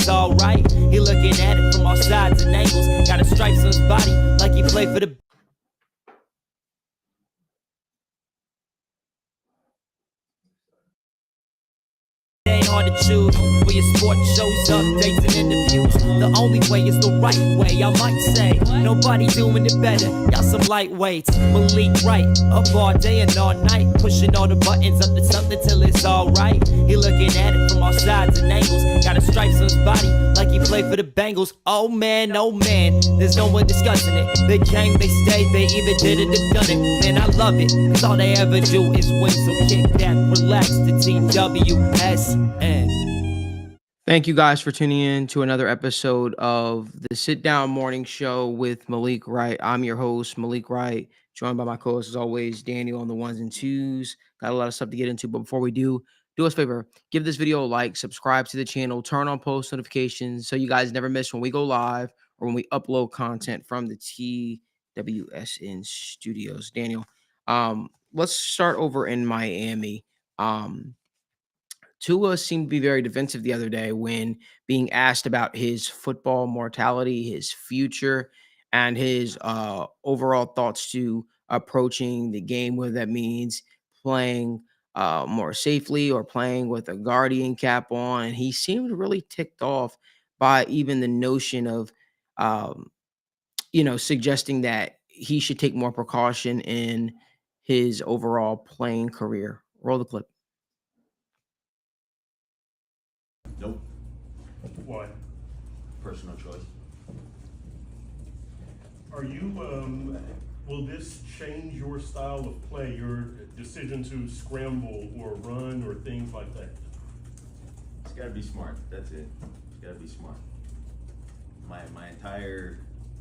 it's alright. He looking at it from all sides and angles. Got a stripes on his body like he played for the ain't hard to choose. For your sport shows, updates, and interviews. The only way is the right way, I might say. Nobody doing it better. Y'all some lightweights. Malik Wright, up all day and all night. Pushing all the buttons up to something till it's alright. He looking at it from all sides and angles. Got a stripes on his body like he played for the Bengals. Oh man, there's no one discussing it. They came, they stayed, they either did it or done it. Man, I love it, cause all they ever do is win. So kick back, relax, the team WSN. Thank you guys for tuning in to another episode of the Sit Down Morning Show with Malik Wright. I'm your host, Malik Wright, joined by my co-host, as always, Daniel on the ones and twos. Got a lot of stuff to get into, but before we do us a favor, give this video a like, subscribe to the channel, turn on post notifications so you guys never miss when we go live or when we upload content from the TWSN studios. Daniel, let's start over in Miami. Tua seemed to be very defensive the other day when being asked about his football mortality, his future, and his overall thoughts to approaching the game, whether that means playing more safely or playing with a guardian cap on. And he seemed really ticked off by even the notion of, suggesting that he should take more precaution in his overall playing career. Roll the clip. Nope. Why? Personal choice. Are you, will this change your style of play, your decision to scramble or run or things like that? It's got to be smart. That's it. It's got to be smart. My entire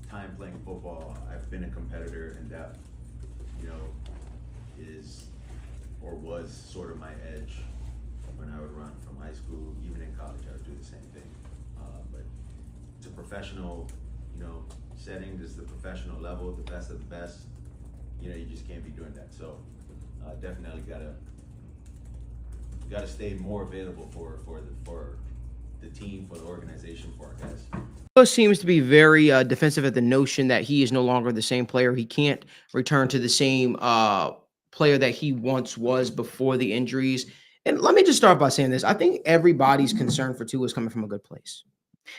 time playing football, I've been a competitor, and that, is or was sort of my edge when I would run from high school. Even in college, I would do the same thing. But it's a professional, setting. This is the professional level, the best of the best. You just can't be doing that. So definitely gotta stay more available for the team, for the organization, for our guys. Seems to be very defensive at the notion that he is no longer the same player. He can't return to the same player that he once was before the injuries. And let me just start by saying this. I think everybody's concern for Tua is coming from a good place.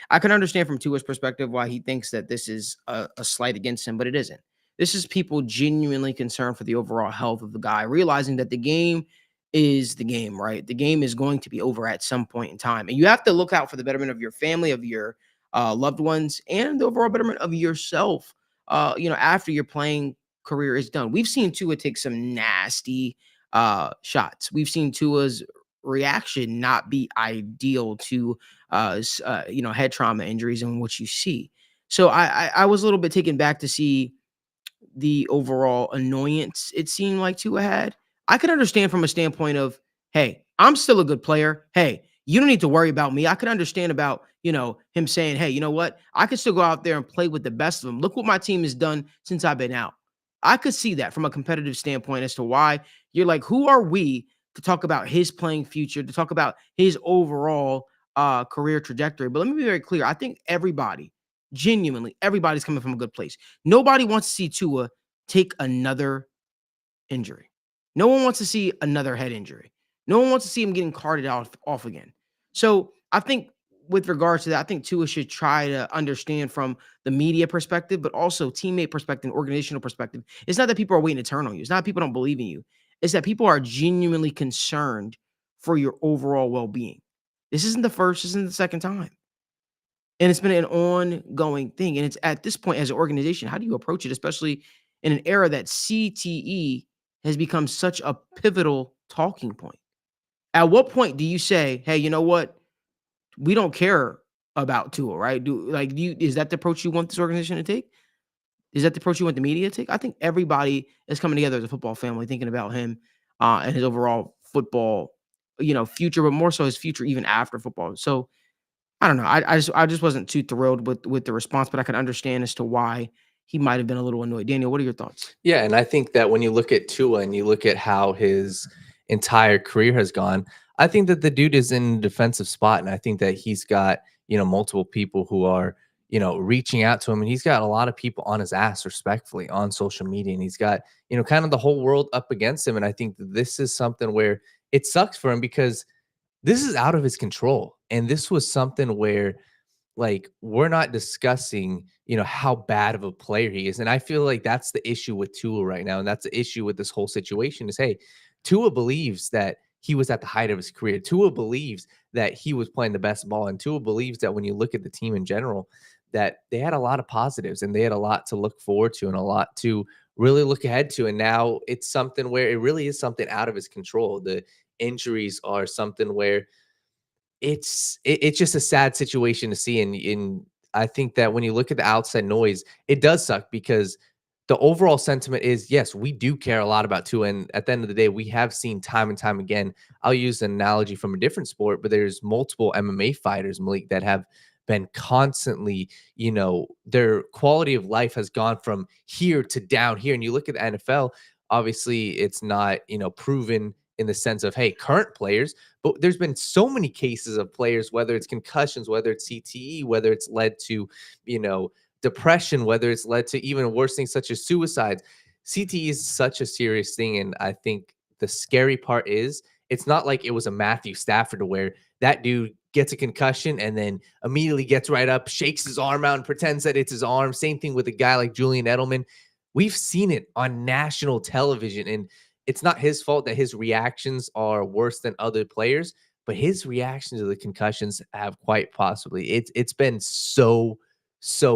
I can understand from Tua's perspective why he thinks that this is a slight against him, but it isn't. This is people genuinely concerned for the overall health of the guy, realizing that the game is the game, right? The game is going to be over at some point in time. And you have to look out for the betterment of your family, of your loved ones, and the overall betterment of yourself, after your playing career is done. We've seen Tua take some nasty shots. We've seen Tua's reaction not be ideal to head trauma injuries and what you see. So I was a little bit taken back to see the overall annoyance it seemed like Tua had. I could understand from a standpoint of, hey, I'm still a good player. Hey, you don't need to worry about me. I could understand about, him saying, hey, you know what? I could still go out there and play with the best of them. Look what my team has done since I've been out. I could see that from a competitive standpoint as to why you're like, who are we to talk about his playing future, to talk about his overall career trajectory? But let me be very clear. I think genuinely, everybody's coming from a good place. Nobody wants to see Tua take another injury. No one wants to see another head injury. No one wants to see him getting carted off again. So I think with regards to that, I think Tua should try to understand from the media perspective, but also teammate perspective, organizational perspective. It's not that people are waiting to turn on you. It's not that people don't believe in you. It's that people are genuinely concerned for your overall well-being. This isn't the first, this isn't the second time. And it's been an ongoing thing. And it's at this point, as an organization, how do you approach it, especially in an era that CTE has become such a pivotal talking point? At what point do you say, hey, you know what? We don't care about Tua, right? Is that the approach you want this organization to take? Is that the approach you want the media to take? I think everybody is coming together as a football family, thinking about him and his overall football, future, but more so his future even after football. So I don't know. I just wasn't too thrilled with the response, but I can understand as to why he might have been a little annoyed. Daniel, what are your thoughts? Yeah, and I think that when you look at Tua and you look at how his entire career has gone, I think that the dude is in a defensive spot, and I think that he's got, multiple people who are, reaching out to him. And he's got a lot of people on his ass, respectfully, on social media. And he's got, kind of the whole world up against him. And I think that this is something where it sucks for him because this is out of his control. And this was something where, like, we're not discussing, how bad of a player he is. And I feel like that's the issue with Tua right now. And that's the issue with this whole situation is, hey, Tua believes that he was at the height of his career. Tua believes that he was playing the best ball. And Tua believes that when you look at the team in general, that they had a lot of positives and they had a lot to look forward to and a lot to really look ahead to. And now it's something where it really is something out of his control. The injuries are something where it's just a sad situation to see, and I think that when you look at the outside noise, it does suck because the overall sentiment is, yes, we do care a lot about Tua, and at the end of the day, we have seen time and time again. I'll use an analogy from a different sport, but there's multiple MMA fighters, Malik, that have been constantly, their quality of life has gone from here to down here. And you look at the NFL, obviously it's not, proven in the sense of, hey, current players, but there's been so many cases of players, whether it's concussions, whether it's CTE, whether it's led to, depression, whether it's led to even worse things such as suicide. CTE is such a serious thing. And I think the scary part is it's not like it was a Matthew Stafford where that dude gets a concussion and then immediately gets right up, shakes his arm out and pretends that it's his arm. Same thing with a guy like Julian Edelman. We've seen it on national television, and it's not his fault that his reactions are worse than other players, but his reactions to the concussions have quite possibly. It's been so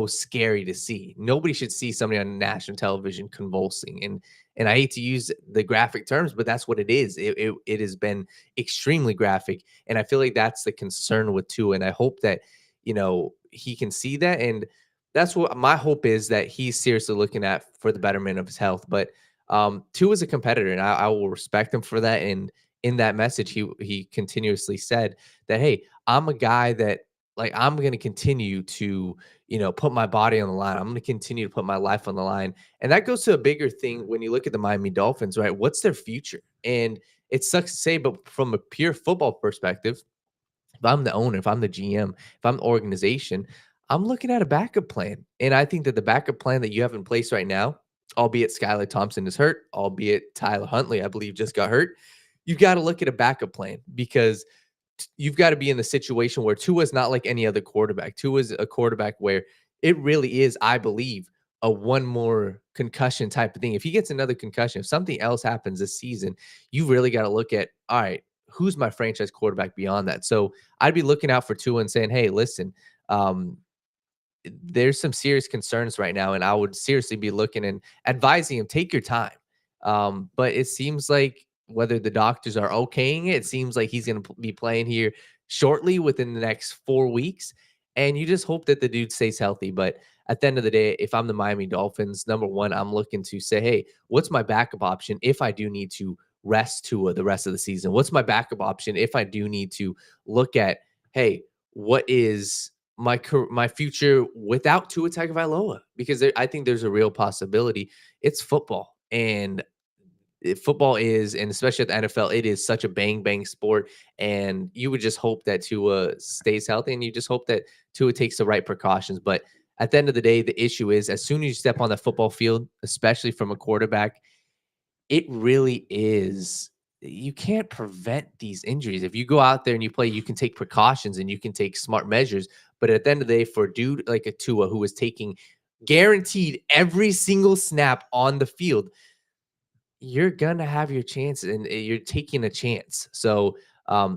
scary to see. Nobody should see somebody on national television convulsing. And I hate to use the graphic terms, but that's what it is. It has been extremely graphic. And I feel like that's the concern with Tua. And I hope that, he can see that. And that's what my hope is, that he's seriously looking at for the betterment of his health. But Tua is a competitor, and I will respect him for that. And in that message, he continuously said that, hey, I'm a guy that, like, I'm going to continue to, put my body on the line. I'm going to continue to put my life on the line. And that goes to a bigger thing when you look at the Miami Dolphins, right? What's their future? And it sucks to say, but from a pure football perspective, if I'm the owner, if I'm the GM, if I'm the organization, I'm looking at a backup plan. And I think that the backup plan that you have in place right now, albeit Skylar Thompson is hurt, albeit Tyler Huntley, I believe, just got hurt, you've got to look at a backup plan because you've got to be in the situation where Tua's not like any other quarterback. Tua's a quarterback where it really is, I believe, a one more concussion type of thing. If he gets another concussion, if something else happens this season, you really got to look at, all right, who's my franchise quarterback beyond that? So I'd be looking out for Tua and saying, hey, listen, there's some serious concerns right now, and I would seriously be looking and advising him, take your time. But it seems like whether the doctors are okaying it, it seems like he's going to be playing here shortly within the next 4 weeks. And you just hope that the dude stays healthy. But at the end of the day, if I'm the Miami Dolphins, number one, I'm looking to say, hey, what's my backup option if I do need to rest Tua the rest of the season? What's my backup option if I do need to look at, hey, what is my future without Tua Tagovailoa? Because I think there's a real possibility. It's football, and football is, and especially at the NFL, it is such a bang sport. And you would just hope that Tua stays healthy, and you just hope that Tua takes the right precautions. But at the end of the day, the issue is as soon as you step on the football field, especially from a quarterback, it really is, you can't prevent these injuries. If you go out there and you play, you can take precautions and you can take smart measures. But at the end of the day, for a dude like a Tua who is taking guaranteed every single snap on the field, you're gonna have your chance, and you're taking a chance. So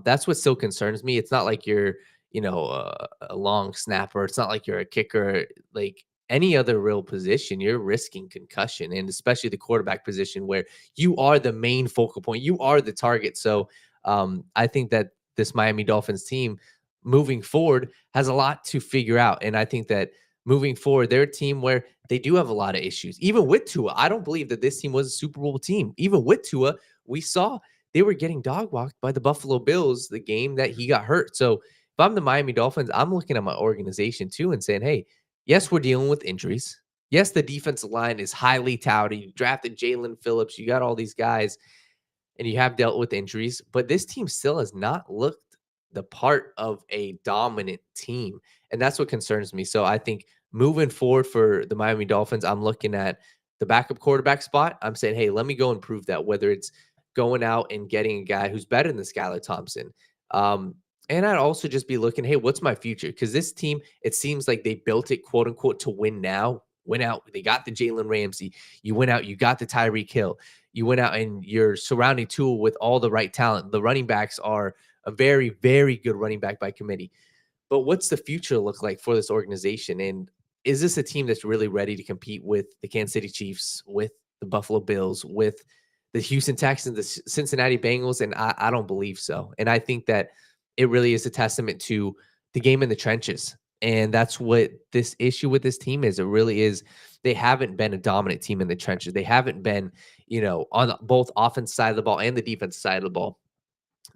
that's what still concerns me. It's not like you're, a long snapper. It's not like you're a kicker. Like any other real position, you're risking concussion, and especially the quarterback position where you are the main focal point. You are the target. So I think that this Miami Dolphins team moving forward has a lot to figure out, and I think that moving forward, they're a team where they do have a lot of issues. Even with Tua, I don't believe that this team was a Super Bowl team. Even with Tua, we saw they were getting dog walked by the Buffalo Bills the game that he got hurt. So if I'm the Miami Dolphins, I'm looking at my organization too and saying, hey, yes, we're dealing with injuries. Yes, the defensive line is highly touted. You drafted Jalen Phillips. You got all these guys, and you have dealt with injuries. But this team still has not looked the part of a dominant team. And that's what concerns me. So I think moving forward for the Miami Dolphins, I'm looking at the backup quarterback spot. I'm saying, hey, let me go and prove that, whether it's going out and getting a guy who's better than Skylar Thompson. Um, and I'd also just be looking, hey, what's my future? Because this team, it seems like they built it, quote unquote, to win now. Went out, they got the Jalen Ramsey. You went out, you got the Tyreek Hill. You went out and you're surrounding Tua with all the right talent. The running backs are a very, very good running back by committee. But what's the future look like for this organization? And is this a team that's really ready to compete with the Kansas City Chiefs, with the Buffalo Bills, with the Houston Texans, the Cincinnati Bengals? And I don't believe so. And I think that it really is a testament to the game in the trenches. And that's what this issue with this team is. It really is. They haven't been a dominant team in the trenches. They haven't been, on both offense side of the ball and the defense side of the ball.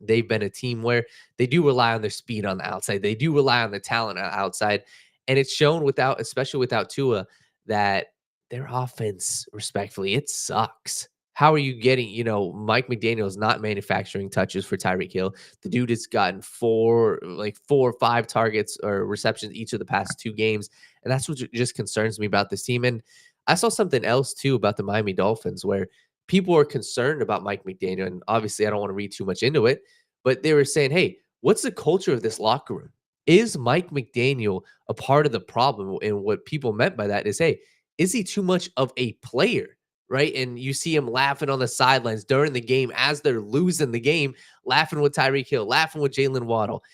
They've been a team where they do rely on their speed on the outside. They do rely on the talent on the outside. And it's shown especially without Tua, that their offense, respectfully, it sucks. How are you getting, Mike McDaniel is not manufacturing touches for Tyreek Hill. The dude has gotten 4 or 5 targets or receptions each of the past 2 games. And that's what just concerns me about this team. And I saw something else too about the Miami Dolphins, where people are concerned about Mike McDaniel. And obviously I don't want to read too much into it, but they were saying, hey, what's the culture of this locker room? Is Mike McDaniel a part of the problem? And what people meant by that is, hey, is he too much of a player? Right. And you see him laughing on the sidelines during the game as they're losing the game, laughing with Tyreek Hill, laughing with Jalen Waddle.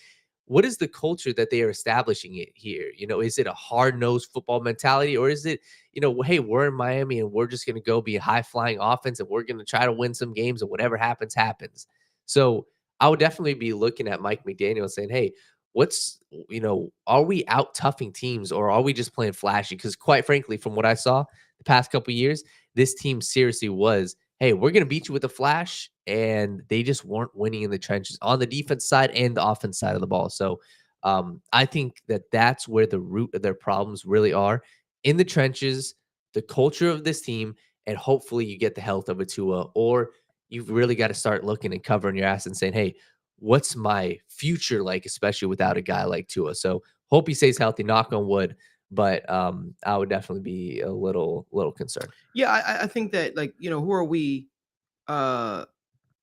What is the culture that they are establishing it here? Is it a hard-nosed football mentality, or is it, hey, we're in Miami and we're just going to go be a high-flying offense and we're going to try to win some games and whatever happens, happens. So I would definitely be looking at Mike McDaniel saying, hey, are we out toughing teams, or are we just playing flashy? Because quite frankly, from what I saw the past couple of years, this team seriously was, hey, we're going to beat you with a flash. And they just weren't winning in the trenches on the defense side and the offense side of the ball. So I think that that's where the root of their problems really are, in the trenches, the culture of this team, and hopefully you get the health of a Tua, or you've really got to start looking and covering your ass and saying, hey, what's my future like, especially without a guy like Tua? So hope he stays healthy, knock on wood. But I would definitely be a little concerned. Yeah, I think that, who are we?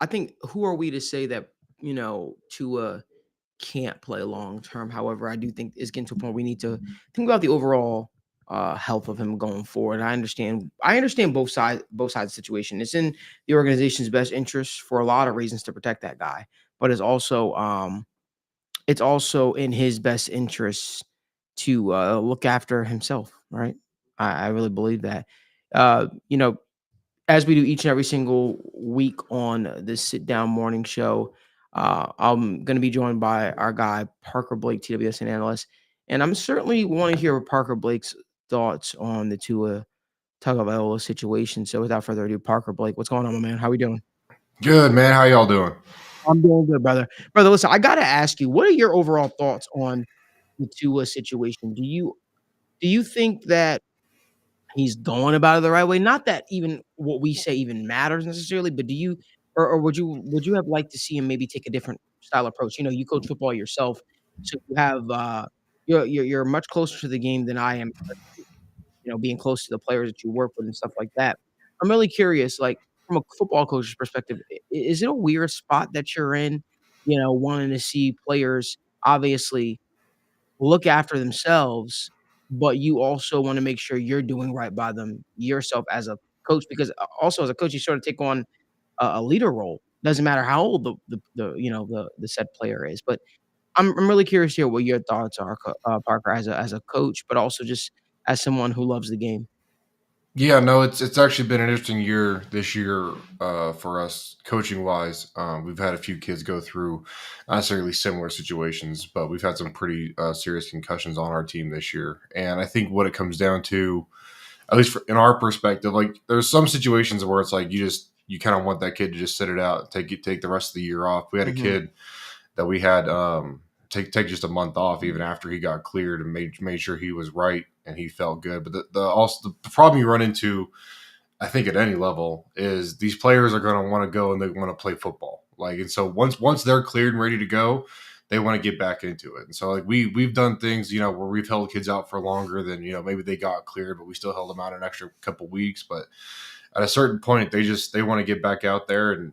I think, who are we to say that, Tua can't play long term? However, I do think it's getting to a point where we need to think about the overall health of him going forward. I understand both sides of the situation. It's in the organization's best interest for a lot of reasons to protect that guy, but it's also in his best interest to look after himself, right? I really believe that. Uh, you know, as we do each and every single week on this sit down morning show, I'm going to be joined by our guy, Parker Blake, TWSN analyst. And I'm certainly want to hear Parker Blake's thoughts on the Tua Tagovailoa situation. So without further ado, Parker Blake, what's going on, my man? How we doing? Good, man. How y'all doing? I'm doing good, brother. Brother, listen, I got to ask you, what are your overall thoughts on the Tua situation? Do you think that he's going about it the right way? Not that even what we say even matters necessarily, but do you, or would you have liked to see him maybe take a different style approach? You coach football yourself, so you have you're much closer to the game than I am. Being close to the players that you work with and stuff like that. I'm really curious, like from a football coach's perspective, is it a weird spot that you're in? Wanting to see players obviously look after themselves, but you also want to make sure you're doing right by them yourself as a coach, because also as a coach, you sort of take on a leader role. Doesn't matter how old the said player is. But I'm really curious here what your thoughts are, Parker, as a coach, but also just as someone who loves the game. Yeah, no, it's actually been an interesting year this year for us coaching wise. We've had a few kids go through not necessarily similar situations, but we've had some pretty serious concussions on our team this year. And I think what it comes down to, at least in our perspective, like there's some situations where it's like you kind of want that kid to just sit it out, take the rest of the year off. We had a kid that we had take just a month off even after he got cleared and made sure he was right and he felt good. But the problem you run into, I think at any level, is these players are going to want to go and they want to play football. And so once they're cleared and ready to go, they want to get back into it. And so like we've done things, where we've held kids out for longer than, maybe they got cleared, but we still held them out an extra couple weeks. But at a certain point, they want to get back out there, and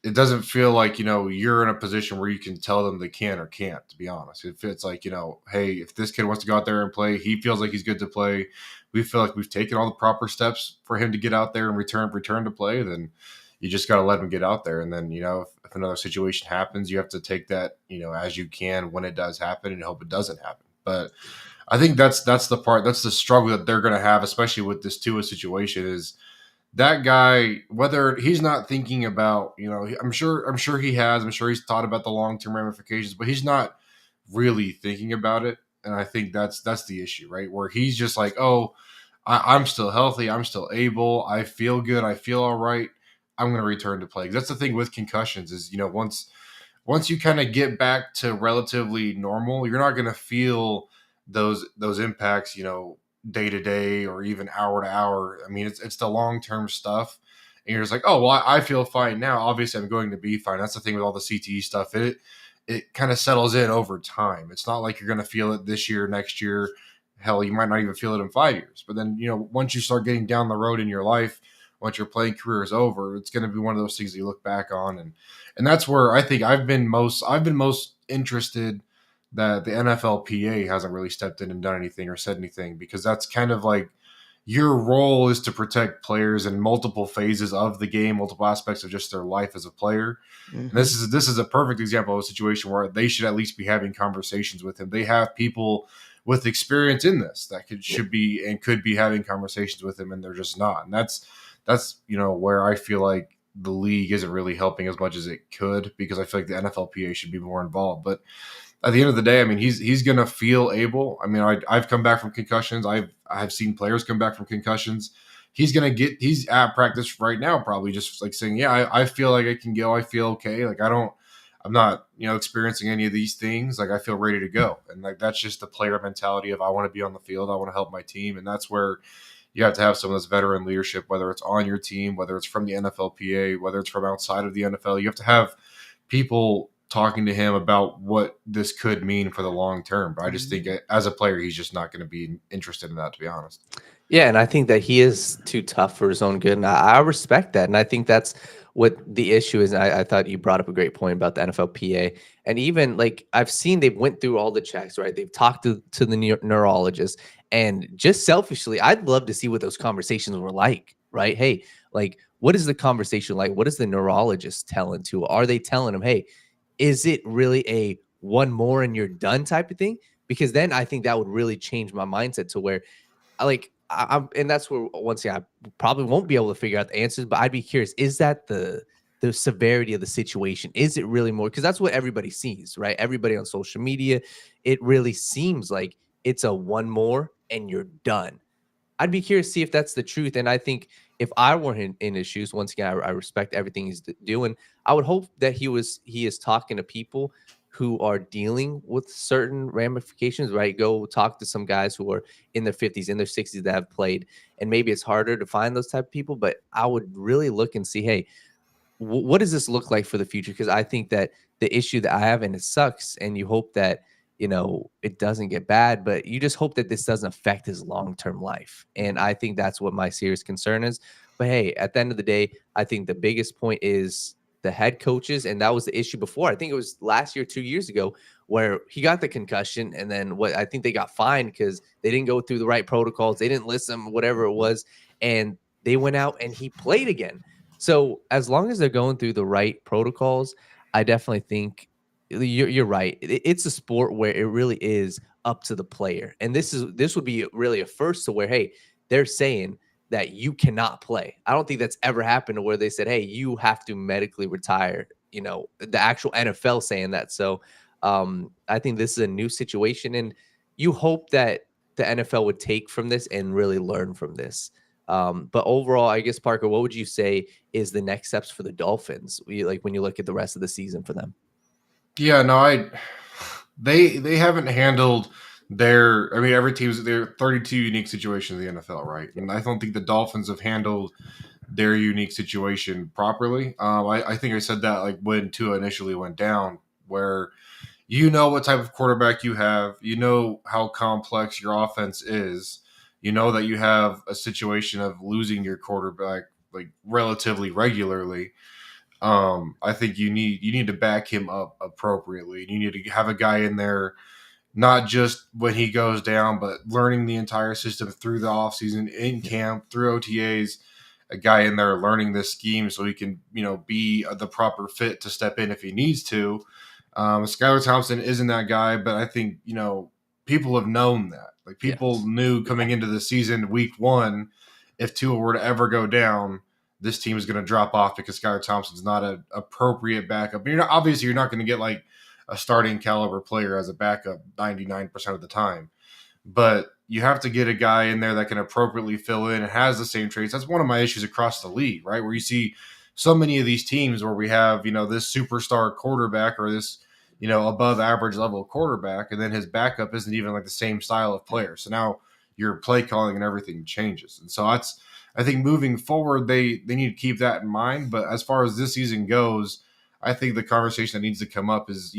it doesn't feel like, you're in a position where you can tell them they can or can't, to be honest. If it's like, hey, if this kid wants to go out there and play, he feels like he's good to play. We feel like we've taken all the proper steps for him to get out there and return to play, then you just got to let him get out there. And then, if another situation happens, you have to take that, as you can when it does happen, and hope it doesn't happen. But I think that's the struggle that they're going to have, especially with this Tua situation, is that guy, whether he's not thinking about, I'm sure he has, I'm sure he's thought about the long-term ramifications, but he's not really thinking about it. And I think that's the issue, right? Where he's just like, oh, I'm still healthy, I'm still able, I feel good, I feel all right, I'm going to return to play. 'Cause that's the thing with concussions is, once you kind of get back to relatively normal, you're not going to feel those impacts, day to day or even hour to hour. I mean, it's the long-term stuff. And you're just like, oh, well, I feel fine now. Obviously, I'm going to be fine. That's the thing with all the CTE stuff. It kind of settles in over time. It's not like you're going to feel it this year, next year. Hell, you might not even feel it in 5 years. But then, once you start getting down the road in your life, once your playing career is over, it's going to be one of those things that you look back on. And that's where I think I've been most interested that the NFLPA hasn't really stepped in and done anything or said anything, because that's kind of like your role is to protect players in multiple phases of the game, multiple aspects of just their life as a player. Mm-hmm. And this is a perfect example of a situation where they should at least be having conversations with him. They have people with experience in this that could be having conversations with him, and they're just not. And that's where I feel like the league isn't really helping as much as it could, because I feel like the NFLPA should be more involved. But at the end of the day, I mean, he's going to feel able. I mean, I've come back from concussions. I've seen players come back from concussions. He's at practice right now, probably just like saying, yeah, I feel like I can go. I feel okay. Like I'm not, experiencing any of these things. Like I feel ready to go. And like, that's just the player mentality of I want to be on the field. I want to help my team. And that's where you have to have some of this veteran leadership, whether it's on your team, whether it's from the NFLPA, whether it's from outside of the NFL. You have to have people talking to him about what this could mean for the long term. But I just think as a player, he's just not going to be interested in that, to be honest. Yeah, and I think that he is too tough for his own good, and I respect that. And I think that's what the issue is. I thought you brought up a great point about the NFLPA. And even like I've seen they've went through all the checks, right? They've talked to the neurologist. And just selfishly, I'd love to see what those conversations were like, right? Hey, like, what is the conversation like? What is the neurologist telling to? Are they telling him, hey, is it really a one more and you're done type of thing? Because then I think that would really change my mindset to where I'm, and that's where once again, I probably won't be able to figure out the answers, but I'd be curious, is that the severity of the situation? Is it really more? Because that's what everybody sees, right? Everybody on social media, it really seems like it's a one more and you're done. I'd be curious to see if that's the truth. And I think if I were in his shoes, once again, I respect everything he's doing. I would hope that he is talking to people who are dealing with certain ramifications, right? Go talk to some guys who are in their 50s, in their 60s that have played. And maybe it's harder to find those type of people, but I would really look and see, hey, what does this look like for the future? Because I think that the issue that I have, and it sucks, and you hope that, it doesn't get bad, but you just hope that this doesn't affect his long-term life. And I think that's what my serious concern is. But hey, at the end of the day, I think the biggest point is the head coaches. And that was the issue before. I think it was last year, 2 years ago, where he got the concussion. And then I think they got fined because they didn't go through the right protocols. They didn't listen, whatever it was. And they went out and he played again. So as long as they're going through the right protocols, I definitely think you're right. It's a sport where it really is up to the player. And this would be really a first to where, hey, they're saying that you cannot play. I don't think that's ever happened to where they said, hey, you have to medically retire, the actual NFL saying that. So I think this is a new situation, and you hope that the NFL would take from this and really learn from this. But overall, I guess, Parker, what would you say is the next steps for the Dolphins? When you look at the rest of the season for them? Yeah, no, they haven't handled every team's there are 32 unique situations in the NFL, right? And I don't think the Dolphins have handled their unique situation properly. I think I said that when Tua initially went down, where you know what type of quarterback you have. You know how complex your offense is. You know that you have a situation of losing your quarterback like relatively regularly. I think you need to back him up appropriately. You need to have a guy in there, not just when he goes down, but learning the entire system through the offseason, in camp, through OTAs, a guy in there learning this scheme so he can, be the proper fit to step in if he needs to. Skylar Thompson isn't that guy, but I think, people have known that. Like people Yes. knew coming into the season, week 1, if Tua were to ever go down, this team is going to drop off because Skylar Thompson's not an appropriate backup. Obviously you're not going to get like a starting caliber player as a backup 99% of the time, but you have to get a guy in there that can appropriately fill in and has the same traits. That's one of my issues across the league, right? Where you see so many of these teams where we have, this superstar quarterback or this, above average level quarterback, and then his backup isn't even like the same style of player. So now your play calling and everything changes. And so I think moving forward, they need to keep that in mind. But as far as this season goes, I think the conversation that needs to come up is,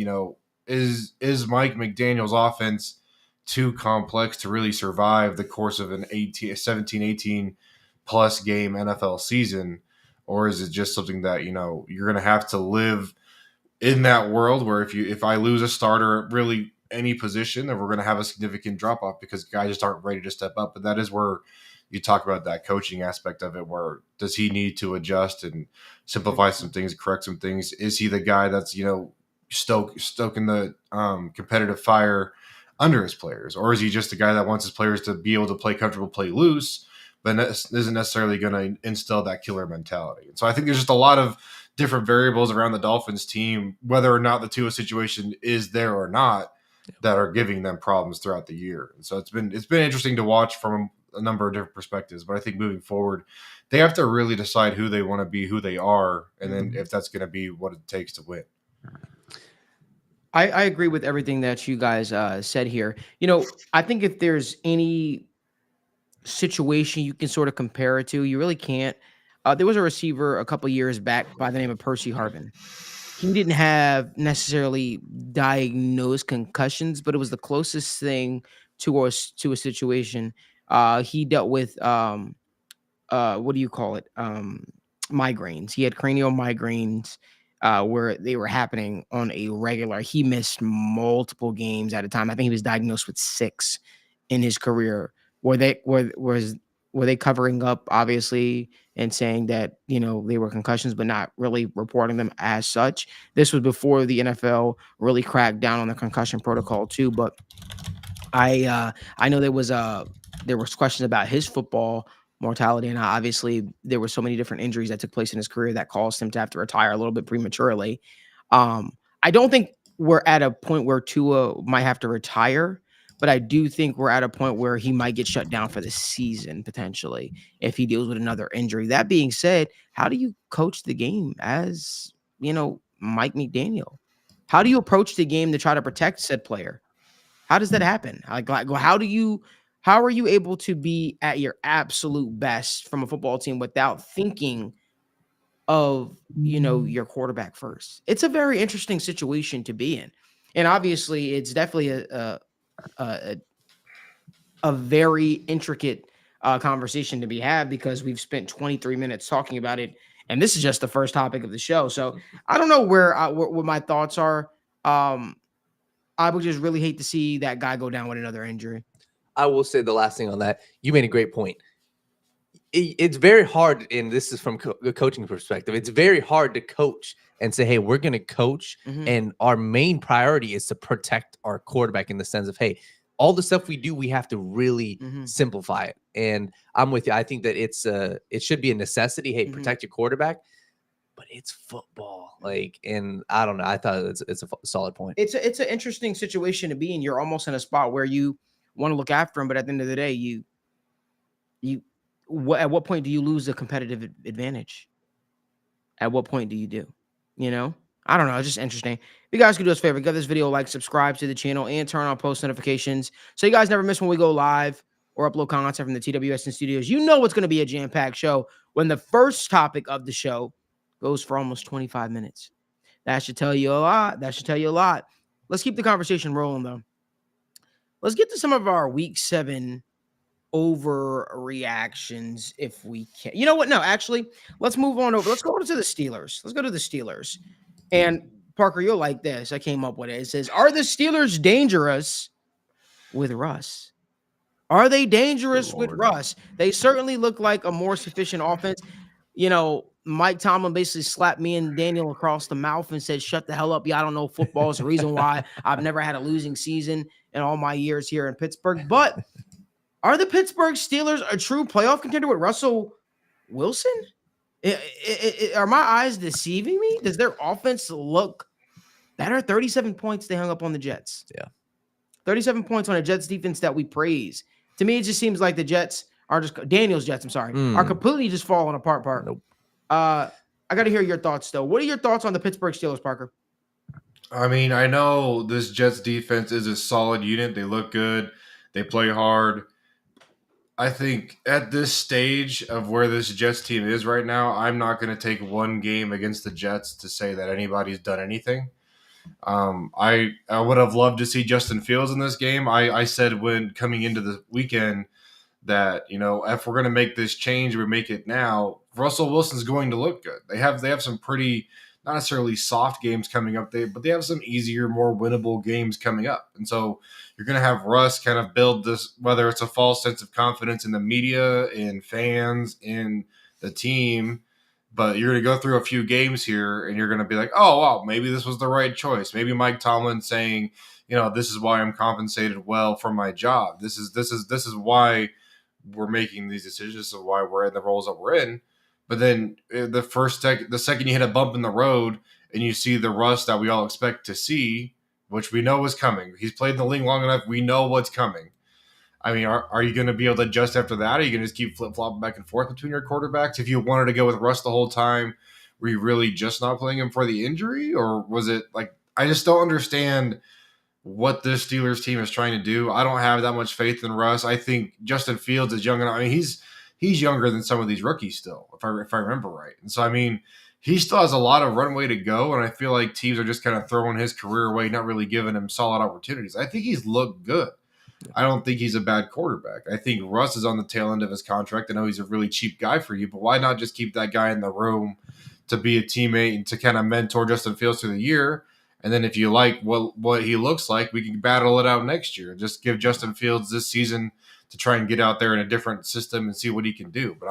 is Mike McDaniel's offense too complex to really survive the course of an 18 plus game NFL season? Or is it just something that, you're going to have to live in that world where if I lose a starter at really any position, then we're going to have a significant drop off because guys just aren't ready to step up. But that is where you talk about that coaching aspect of it, where does he need to adjust and simplify some things, correct some things? Is he the guy that's, stoking the competitive fire under his players? Or is he just the guy that wants his players to be able to play comfortable, play loose, but isn't necessarily going to instill that killer mentality? And so I think there's just a lot of different variables around the Dolphins team, whether or not the Tua situation is there or not, that are giving them problems throughout the year. And so it's been interesting to watch from a number of different perspectives. But I think moving forward, they have to really decide who they want to be, who they are, and then if that's going to be what it takes to win. I agree with everything that you guys said here. I think if there's any situation you can sort of compare it to, you really can't. There was a receiver a couple years back by the name of Percy Harvin. He didn't have necessarily diagnosed concussions, but it was the closest thing to a situation. He dealt with what do you call it? Migraines. He had cranial migraines where they were happening on a regular. He missed multiple games at a time. I think he was diagnosed with 6 in his career. Were they covering up, obviously, and saying that they were concussions, but not really reporting them as such? This was before the NFL really cracked down on the concussion protocol too. But I know there was questions about his football mortality, and obviously there were so many different injuries that took place in his career that caused him to have to retire a little bit prematurely. I don't think we're at a point where Tua might have to retire, but I do think we're at a point where he might get shut down for the season potentially if he deals with another injury. That being said, how do you coach the game as, Mike McDaniel? How do you approach the game to try to protect said player? How does that happen? Like how are you able to be at your absolute best from a football team without thinking of, your quarterback first? It's a very interesting situation to be in. And obviously it's definitely a very intricate conversation to be had because we've spent 23 minutes talking about it, and this is just the first topic of the show. So I don't know what my thoughts are. I would just really hate to see that guy go down with another injury. I will say the last thing on that. You made a great point. It's very hard, and this is from the coaching perspective. It's very hard to coach and say, hey, we're going to coach, and our main priority is to protect our quarterback in the sense of, hey, all the stuff we do, we have to really simplify it. And I'm with you. I think that it should be a necessity. Hey, protect your quarterback, but it's football. And I don't know. I thought it's a solid point. It's an interesting situation to be in. You're almost in a spot where you want to look after him, but at the end of the day, at what point do you lose the competitive advantage? At what point do you do? I don't know. It's just interesting. If you guys could do us a favor, give this video a like, subscribe to the channel, and turn on post notifications so you guys never miss when we go live or upload content from the TWSN studios. You know it's going to be a jam-packed show when the first topic of the show goes for almost 25 minutes. That should tell you a lot. let's keep the conversation rolling though. Let's get to some of our week 7 overreactions if we can. You know what? No, actually, let's move on over. Let's go to the Steelers. Let's go to the Steelers. And Parker, you'll like this. I came up with it. It says, "Are the Steelers dangerous with Russ? Are they dangerous with Lord. Russ? They certainly look like a more sufficient offense." You know, Mike Tomlin basically slapped me and Daniel across the mouth and said, "Shut the hell up. Yeah, I don't know football. It's the reason why I've never had a losing season in all my years here in Pittsburgh." But are the Pittsburgh Steelers a true playoff contender with Russell Wilson? Are my eyes deceiving me? Does their offense look better? 37 points they hung up on the Jets. Yeah. 37 points on a Jets defense that we praise. To me, it just seems like the Jets are just Daniel's Jets, I'm sorry, are completely just falling apart. Nope. I got to hear your thoughts, though. What are your thoughts on the Pittsburgh Steelers, Parker? I mean, I know this Jets defense is a solid unit. They look good. They play hard. I think at this stage of where this Jets team is right now, I'm not going to take one game against the Jets to say that anybody's done anything. I would have loved to see Justin Fields in this game. I said when coming into the weekend that, you know, if we're going to make this change, we make it now. Russell Wilson's going to look good. They have some pretty, not necessarily soft games coming up, but they have some easier, more winnable games coming up. And so you're going to have Russ kind of build this, whether it's a false sense of confidence in the media, in fans, in the team. But you're going to go through a few games here and you're going to be like, oh, wow, maybe this was the right choice. Maybe Mike Tomlin saying, you know, this is why I'm compensated well for my job. This is why we're making these decisions. This is why we're in the roles that we're in. But then the second you hit a bump in the road and you see the Russ that we all expect to see, which we know is coming. He's played in the league long enough. We know what's coming. I mean, are you going to be able to adjust after that? Are you going to just keep flip-flopping back and forth between your quarterbacks? If you wanted to go with Russ the whole time, were you really just not playing him for the injury? Or was it like, I just don't understand what this Steelers team is trying to do. I don't have that much faith in Russ. I think Justin Fields is young enough. I mean, he's younger than some of these rookies still, if I remember right. And so, I mean, he still has a lot of runway to go, and I feel like teams are just kind of throwing his career away, not really giving him solid opportunities. I think he's looked good. I don't think he's a bad quarterback. I think Russ is on the tail end of his contract. I know he's a really cheap guy for you, but why not just keep that guy in the room to be a teammate and to kind of mentor Justin Fields through the year? And then if you like what he looks like, we can battle it out next year. Just give Justin Fields this season to try and get out there in a different system and see what he can do. But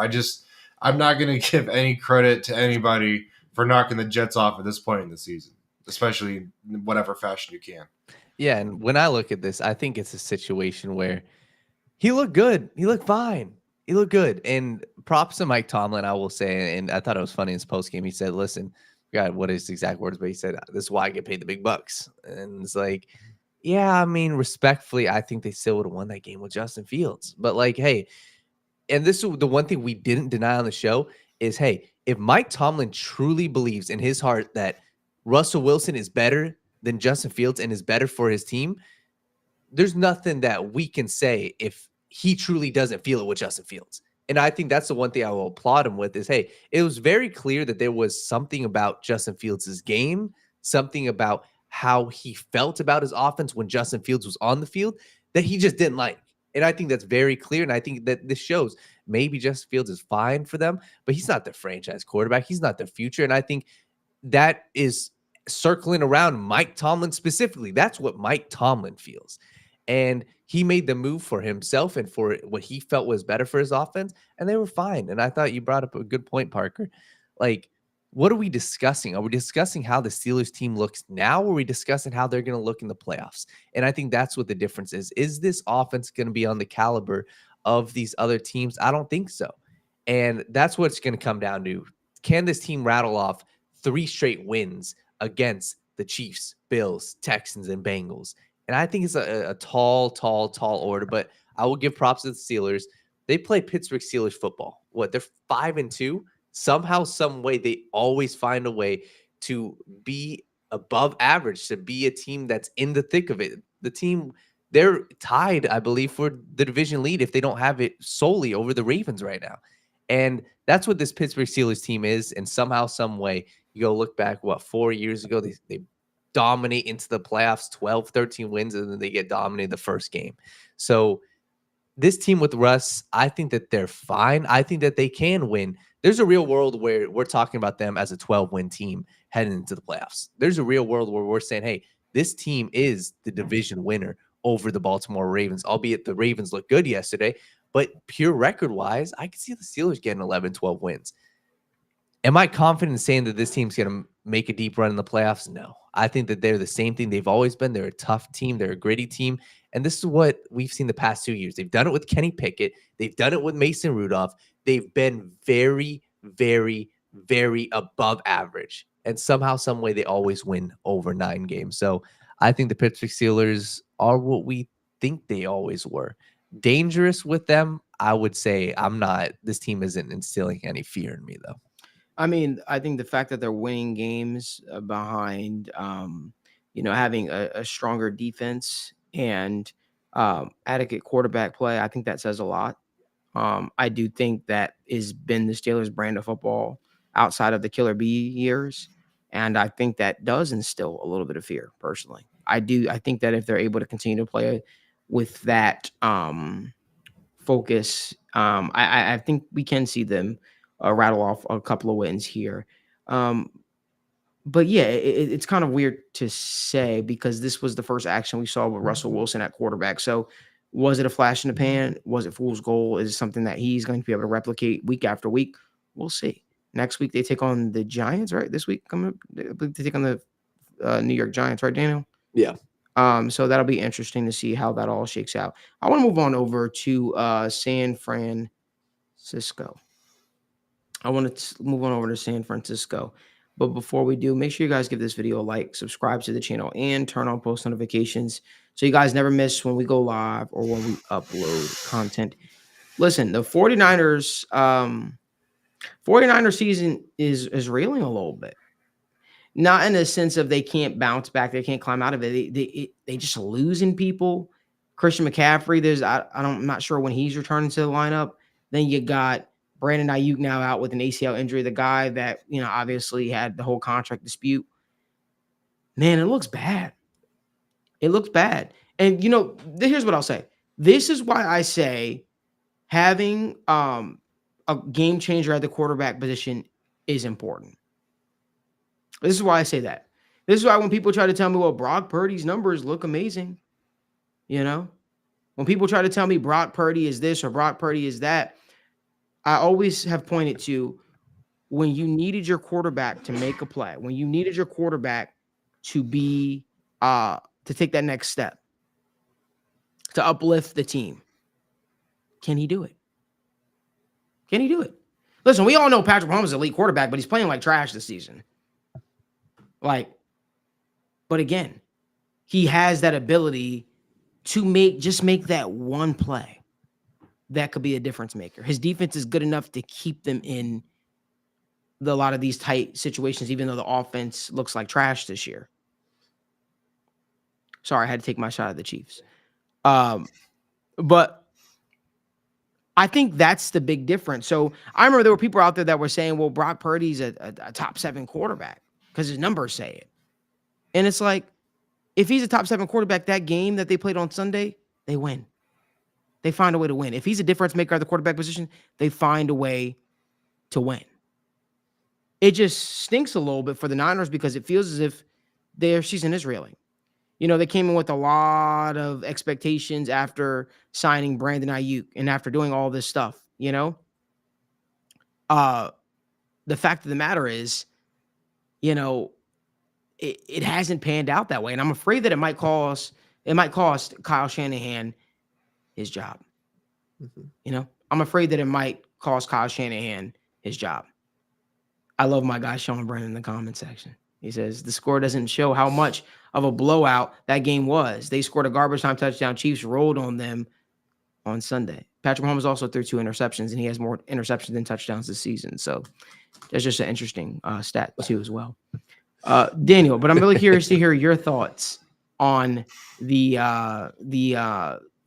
I'm not going to give any credit to anybody for knocking the Jets off at this point in the season, especially in whatever fashion you can. Yeah, and when I look at this, I think it's a situation where he looked good. He looked fine. He looked good. And props to Mike Tomlin, I will say. And I thought it was funny in his postgame. He said, listen, God, what is the exact words? But he said, this is why I get paid the big bucks. And it's like, yeah, I mean, respectfully, I think they still would have won that game with Justin Fields. But like, hey, and this is the one thing we didn't deny on the show is, hey, if Mike Tomlin truly believes in his heart that Russell Wilson is better than Justin Fields and is better for his team, there's nothing that we can say if he truly doesn't feel it with Justin Fields. And I think that's the one thing I will applaud him with is, hey, it was very clear that there was something about Justin Fields' game, something about how he felt about his offense when Justin Fields was on the field that he just didn't like. And I think that's very clear. And I think that this shows maybe Justin Fields is fine for them, but he's not their franchise quarterback. He's not their future. And I think that is circling around Mike Tomlin specifically. That's what Mike Tomlin feels. And he made the move for himself and for what he felt was better for his offense, and they were fine. And I thought you brought up a good point, Parker. Like, what are we discussing? Are we discussing how the Steelers team looks now, or are we discussing how they're going to look in the playoffs? And I think that's what the difference is. Is this offense going to be on the caliber of these other teams? I don't think so. And that's what it's going to come down to. Can this team rattle off 3 straight wins against the Chiefs, Bills, Texans, and Bengals? And I think it's a tall order, but I will give props to the Steelers. They play Pittsburgh Steelers football. They're 5-2. Somehow, some way, they always find a way to be above average, to be a team that's in the thick of it. The team, they're tied, I believe, for the division lead if they don't have it solely over the Ravens right now. And that's what this Pittsburgh Steelers team is. And somehow, some way, you go look back, 4 years ago, they dominate into the playoffs, 12, 13 wins, and then they get dominated the first game. So this team with Russ, I think that they're fine. I think that they can win. There's a real world where we're talking about them as a 12-win team heading into the playoffs. There's a real world where we're saying, hey, this team is the division winner over the Baltimore Ravens, albeit the Ravens looked good yesterday. But pure record-wise, I can see the Steelers getting 11, 12 wins. Am I confident in saying that this team's going to make a deep run in the playoffs? No. I think that they're the same thing they've always been. They're a tough team. They're a gritty team. And this is what we've seen the past 2 years. They've done it with Kenny Pickett. They've done it with Mason Rudolph. They've been very, very, very above average. And somehow, some way, they always win over 9 games. So I think the Pittsburgh Steelers are what we think they always were. Dangerous with them, I would say I'm not. This team isn't instilling any fear in me, though. I mean, I think the fact that they're winning games behind, having a stronger defense and adequate quarterback play, I think that says a lot. I do think that has been the Steelers' brand of football outside of the Killer Bee years. And I think that does instill a little bit of fear, personally. I think that if they're able to continue to play with that focus, I think we can see them rattle off a couple of wins here. But yeah, it's kind of weird to say because this was the first action we saw with Russell Wilson at quarterback. So was it a flash in the pan? Was it fool's gold? Is it something that he's going to be able to replicate week after week? We'll see. Next week, they take on the Giants, right? This week, coming up, they take on the New York Giants, right, Daniel? Yeah. So that'll be interesting to see how that all shakes out. I want to move on over to San Francisco. I want to move on over to San Francisco. But before we do, make sure you guys give this video a like, subscribe to the channel, and turn on post notifications so you guys never miss when we go live or when we upload content. Listen, the 49ers, 49er season is reeling a little bit. Not in the sense of they can't bounce back, they can't climb out of it. They just losing people. Christian McCaffrey, I'm not sure when he's returning to the lineup. Then you got Brandon Ayuk now out with an ACL injury, the guy that, obviously had the whole contract dispute. Man, it looks bad. It looks bad. And, here's what I'll say. This is why I say having a game changer at the quarterback position is important. This is why I say that. This is why when people try to tell me, well, Brock Purdy's numbers look amazing, when people try to tell me Brock Purdy is this or Brock Purdy is that, I always have pointed to when you needed your quarterback to make a play, when you needed your quarterback to be to take that next step, to uplift the team. Can he do it? Can he do it? Listen, we all know Patrick Mahomes is an elite quarterback, but he's playing like trash this season. But again, he has that ability to make that one play that could be a difference maker. His defense is good enough to keep them in a lot of these tight situations, even though the offense looks like trash this year. Sorry, I had to take my shot at the Chiefs. But I think that's the big difference. So I remember there were people out there that were saying, well, Brock Purdy's a top 7 quarterback because his numbers say it. And it's like, if he's a top 7 quarterback, that game that they played on Sunday, they win. They find a way to win. If he's a difference maker at the quarterback position, they find a way to win. It just stinks a little bit for the Niners because it feels as if their season is reeling. They came in with a lot of expectations after signing Brandon Ayuk and after doing all this stuff, The fact of the matter is, it hasn't panned out that way. And I'm afraid that it might cost Kyle Shanahan his job. I'm afraid that it might cost Kyle Shanahan his job. I love my guy Sean Brennan in the comment section. He says the score doesn't show how much of a blowout that game was. They scored a garbage time touchdown. Chiefs rolled on them on Sunday. Patrick Mahomes also threw 2 interceptions, and he has more interceptions than touchdowns this season. So that's just an interesting stat too as well. Daniel, but I'm really curious to hear your thoughts on the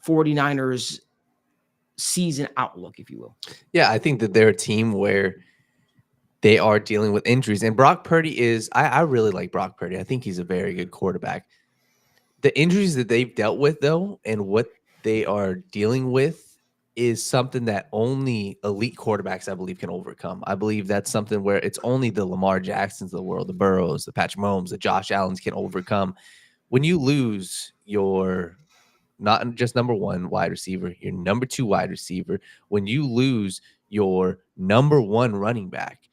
49ers season outlook, if you will. Yeah, I think that they're a team where they are dealing with injuries. And Brock Purdy is, I really like Brock Purdy. I think he's a very good quarterback. The injuries that they've dealt with, though, and what they are dealing with is something that only elite quarterbacks, I believe, can overcome. I believe that's something where it's only the Lamar Jacksons of the world, the Burrows, the Patrick Mahomes, the Josh Allens can overcome. When you lose your not just number one wide receiver, your number two wide receiver, when you lose your number one running back,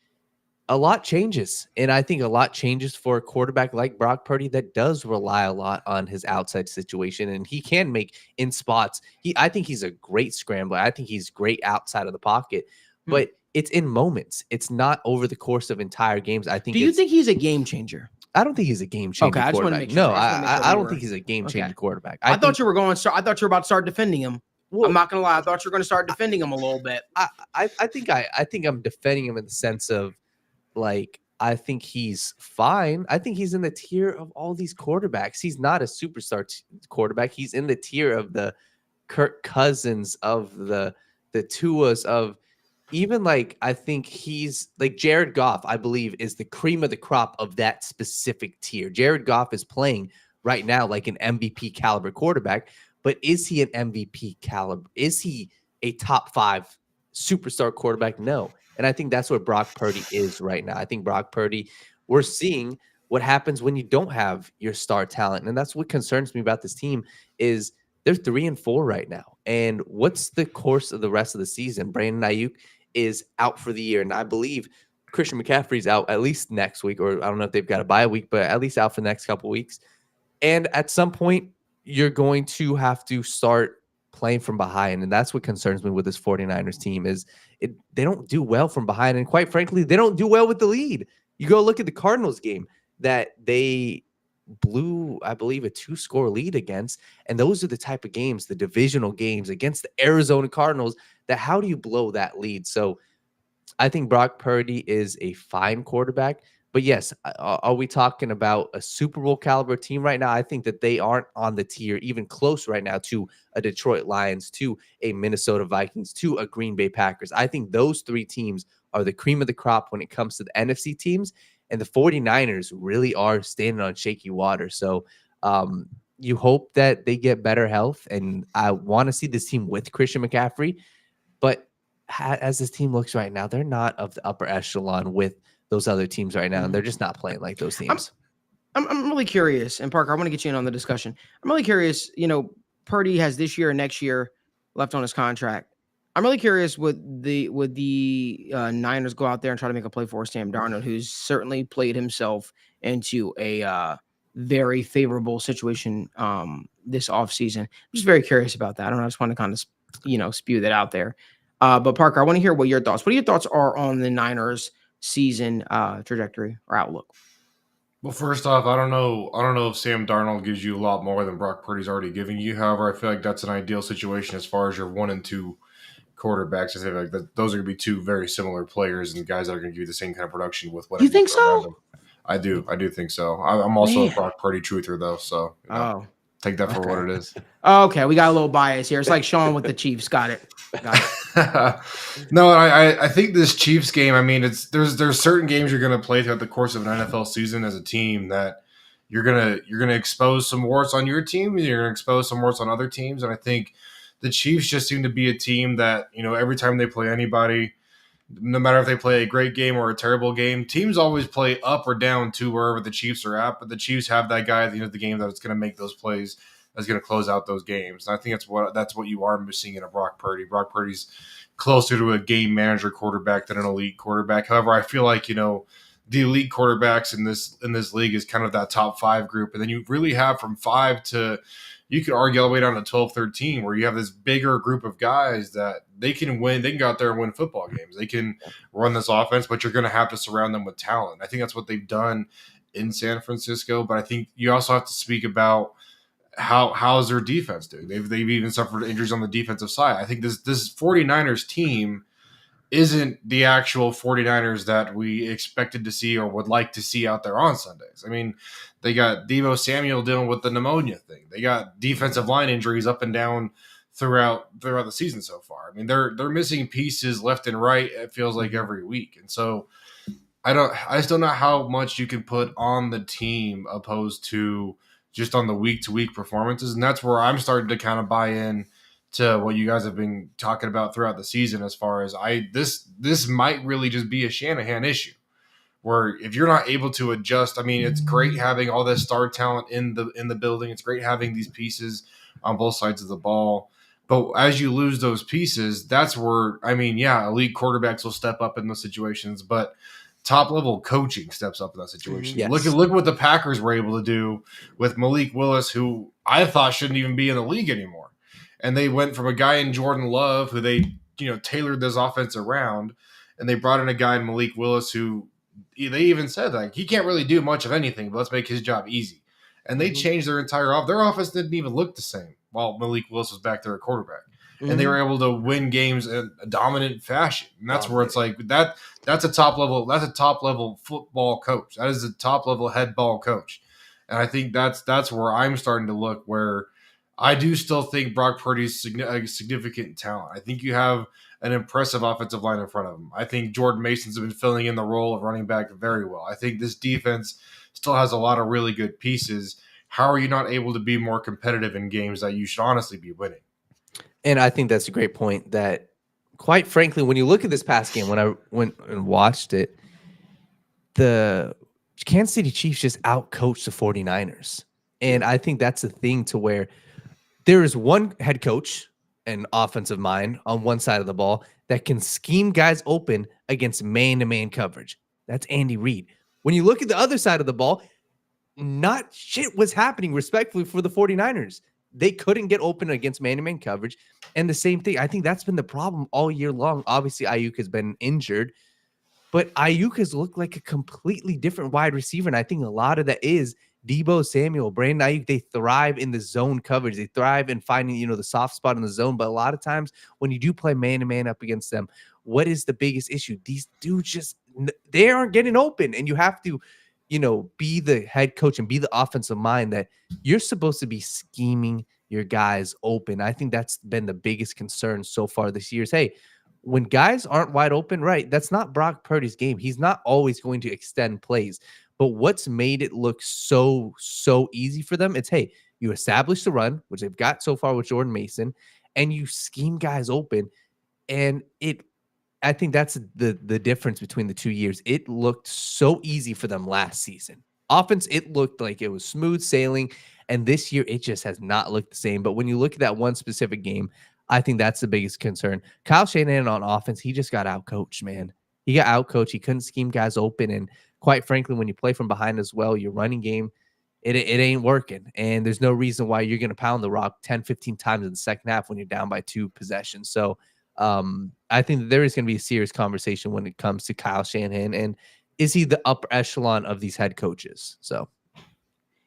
a lot changes. And I think a lot changes for a quarterback like Brock Purdy that does rely a lot on his outside situation. And he can make in spots. I think he's a great scrambler. I think he's great outside of the pocket, but it's in moments. It's not over the course of entire games. I think Do you think he's a game changer? I don't think he's a game changer Okay, I just wanna quarterback. make sure. No, I just wanna make sure I we don't were- think he's a game changer Okay. quarterback. I think, thought you were going. I thought you were about to start defending him. well, I'm not gonna lie. I thought you were going to start defending him a little bit. I think I'm defending him in the sense of, like, I think he's fine. I think he's in the tier of all these quarterbacks. He's not a superstar quarterback. He's in the tier of the Kirk Cousins, of the Tuas, of even, like, I think he's like Jared Goff, I believe, is the cream of the crop of that specific tier. Jared Goff is playing right now like an MVP caliber quarterback, but is he an MVP caliber? Is he a top 5 superstar quarterback? No. And I think that's where Brock Purdy is right now. I think Brock Purdy, we're seeing what happens when you don't have your star talent. And that's what concerns me about this team is they're 3-4 right now. And what's the course of the rest of the season? Brandon Ayuk is out for the year. And I believe Christian McCaffrey's out at least next week, or I don't know if they've got a bye week, but at least out for the next couple of weeks. And at some point, you're going to have to start playing from behind. And that's what concerns me with this 49ers team is they don't do well from behind. And quite frankly, they don't do well with the lead. You go look at the Cardinals game that they blew, I believe, a 2-score lead against. And those are the type of games, the divisional games against the Arizona Cardinals, that how do you blow that lead? So I think Brock Purdy is a fine quarterback. But yes, are we talking about a Super Bowl caliber team right now? I think that they aren't on the tier even close right now to a Detroit Lions, to a Minnesota Vikings, to a Green Bay Packers. I think those 3 teams are the cream of the crop when it comes to the NFC teams. And the 49ers really are standing on shaky water. So you hope that they get better health. And I want to see this team with Christian McCaffrey. But as this team looks right now, they're not of the upper echelon with those other teams right now. And they're just not playing like those teams. I'm really curious. And Parker, I want to get you in on the discussion. I'm really curious. Purdy has this year and next year left on his contract. I'm really curious would the Niners go out there and try to make a play for Sam Darnold, who's certainly played himself into a very favorable situation this offseason. I'm just very curious about that. I don't know. I just want to kind of spew that out there. But Parker, I want to hear what your thoughts. What your thoughts are on the Niners season trajectory or outlook? Well, first off, I don't know if Sam Darnold gives you a lot more than Brock Purdy's already giving you. However, I feel like that's an ideal situation as far as your 1 and 2 quarterbacks. I feel like those are going to be 2 very similar players and guys that are going to give you the same kind of production with whatever. You think so? I do think so. I'm also a Brock Purdy truther though, so take that for what it is. Okay, we got a little bias here. It's like Sean with the Chiefs. Got it. No, I think this Chiefs game, I mean, there's certain games you're going to play throughout the course of an NFL season as a team that you're gonna expose some warts on your team, and you're gonna expose some warts on other teams. And I think the Chiefs just seem to be a team that, every time they play anybody, no matter if they play a great game or a terrible game, teams always play up or down to wherever the Chiefs are at. But the Chiefs have that guy at the end of the game that's going to make those plays, that's going to close out those games. And I think that's what you are missing in a Brock Purdy. Brock Purdy's closer to a game manager quarterback than an elite quarterback. However, I feel like, the elite quarterbacks in this league is kind of that top 5 group. And then you really have from 5 to, you could argue all the way down to 12, 13, where you have this bigger group of guys that they can win. They can go out there and win football games. They can run this offense, but you're going to have to surround them with talent. I think that's what they've done in San Francisco. But I think you also have to speak about how's their defense doing. They've even suffered injuries on the defensive side. I think this 49ers team isn't the actual 49ers that we expected to see or would like to see out there on Sundays. I mean, they got Deebo Samuel dealing with the pneumonia thing. They got defensive line injuries up and down throughout the season so far. I mean, they're missing pieces left and right. It feels like every week, and so I just don't know how much you can put on the team opposed to just on the week to week performances, and that's where I'm starting to kind of buy in to what you guys have been talking about throughout the season. As far as this might really just be a Shanahan issue, where if you're not able to adjust, I mean, it's great having all this star talent in the building. It's great having these pieces on both sides of the ball. But as you lose those pieces, that's where, I mean, yeah, elite quarterbacks will step up in those situations, but top level coaching steps up in that situation. Yes. Look what the Packers were able to do with Malik Willis, who I thought shouldn't even be in the league anymore. And they went from a guy in Jordan Love, who they, tailored this offense around, and they brought in a guy in Malik Willis who they even said, like, he can't really do much of anything, but let's make his job easy. And they changed their their offense didn't even look the same while Malik Willis was back there at quarterback. And they were able to win games in a dominant fashion. And that's where it's like that's a top level football coach. That is a top level head ball coach. And I think that's where I'm starting to look, where I do still think Brock Purdy's a significant talent. I think you have an impressive offensive line in front of him. I think Jordan Mason's been filling in the role of running back very well. I think this defense still has a lot of really good pieces. How are you not able to be more competitive in games that you should honestly be winning? And I think that's a great point that, quite frankly, when you look at this past game, when I went and watched it, the Kansas City Chiefs just outcoached the 49ers. And I think that's the thing, to where there is one head coach and offensive mind on one side of the ball that can scheme guys open against man-to-man coverage. That's Andy Reid. When you look at the other side of the ball, not shit was happening, respectfully, for the 49ers. They couldn't get open against man-to-man coverage. And the same thing, I think that's been the problem all year long. Obviously, Ayuk has been injured, but Ayuk has looked like a completely different wide receiver. And I think a lot of that is Deebo Samuel, Brandon Ayuk. They thrive in the zone coverage. They thrive in finding, the soft spot in the zone. But a lot of times when you do play man-to-man up against them, what is the biggest issue? These dudes they aren't getting open. And you have to, be the head coach and be the offensive mind that you're supposed to be scheming your guys open. I think that's been the biggest concern so far this year is, hey, when guys aren't wide open, right, that's not Brock Purdy's game. He's not always going to extend plays. But what's made it look so easy for them, it's, hey, you establish the run, which they've got so far with Jordan Mason, and you scheme guys open. And I think that's the difference between the 2 years. It looked so easy for them last season. Offense, it looked like it was smooth sailing. And this year, it just has not looked the same. But when you look at that one specific game, I think that's the biggest concern. Kyle Shanahan on offense, he just got outcoached, man. He got outcoached. He couldn't scheme guys open. And quite frankly, when you play from behind as well, your running game, it ain't working. And there's no reason why you're going to pound the rock 10, 15 times in the second half when you're down by 2 possessions. So I think that there is going to be a serious conversation when it comes to Kyle Shanahan. And is he the upper echelon of these head coaches? So,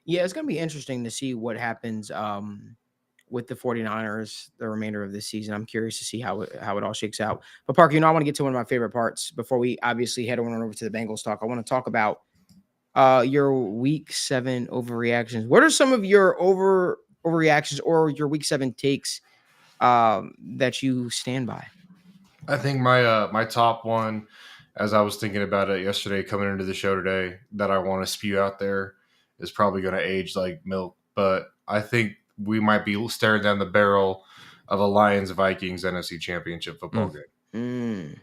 yeah, it's going to be interesting to see what happens with the 49ers the remainder of this season. I'm curious to see how it all shakes out. But Parker, I want to get to one of my favorite parts before we obviously head on over to the Bengals talk. I want to talk about your Week 7 overreactions. What are some of your overreactions or your Week 7 takes that you stand by? I think my top one, as I was thinking about it yesterday coming into the show today, that I want to spew out there is probably going to age like milk. But I think we might be staring down the barrel of a Lions-Vikings NFC Championship football game.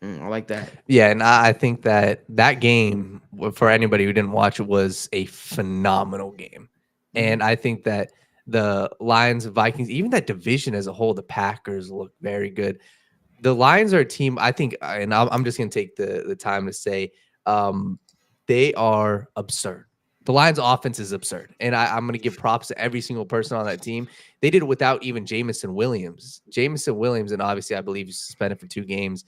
I like that. Yeah, and I think that game, for anybody who didn't watch it, was a phenomenal game. And I think that the Lions and Vikings, even that division as a whole, the Packers look very good. The Lions are a team, I think, and I'm just going to take the time to say they are absurd. The Lions offense is absurd. And I'm going to give props to every single person on that team. They did it without even Jamison Williams. And obviously I believe he's suspended for 2 games.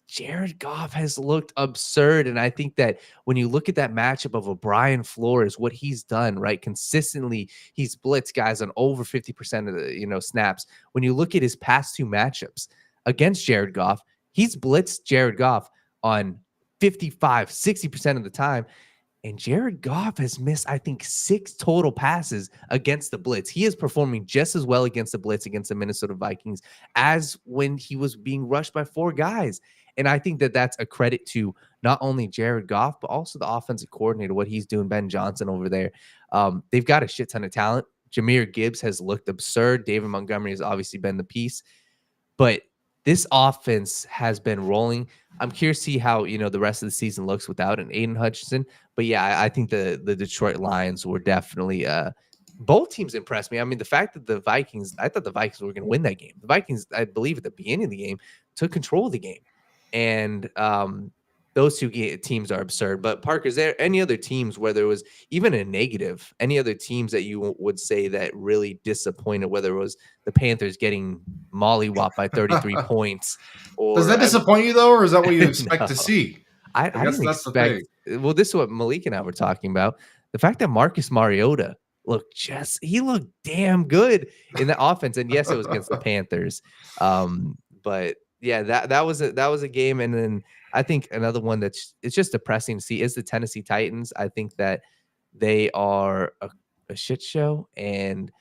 Jared Goff has looked absurd. And I think that when you look at that matchup of Brian Flores, what he's done, right? Consistently, he's blitzed guys on over 50% of the, snaps. When you look at his past 2 matchups against Jared Goff, he's blitzed Jared Goff on 55, 60% of the time. And Jared Goff has missed, I think, 6 total passes against the blitz. He is performing just as well against the blitz against the Minnesota Vikings as when he was being rushed by 4 guys. And I think that that's a credit to not only Jared Goff, but also the offensive coordinator, what he's doing, Ben Johnson over there. They've got a shit ton of talent. Jahmyr Gibbs has looked absurd. David Montgomery has obviously been the piece. But this offense has been rolling. I'm curious to see how, the rest of the season looks without an Aiden Hutchinson. But yeah, I think the Detroit Lions were definitely both teams impressed me. I mean, the fact that I thought the Vikings were going to win that game. The Vikings, I believe at the beginning of the game, took control of the game. And those two teams are absurd. But Parker, is there any other teams where there was even a negative, any other teams that you would say that really disappointed, whether it was the Panthers getting mollywopped by 33 points? Or Does that disappoint you, though, or is that what you expect No. to see? I guess didn't that's the expect. Well, this is what Malik and I were talking about. The fact that Marcus Mariota he looked damn good in the offense. And yes, it was against the Panthers. But yeah, that was a game. And then I think another one it's just depressing to see is the Tennessee Titans. I think that they are a shit show. And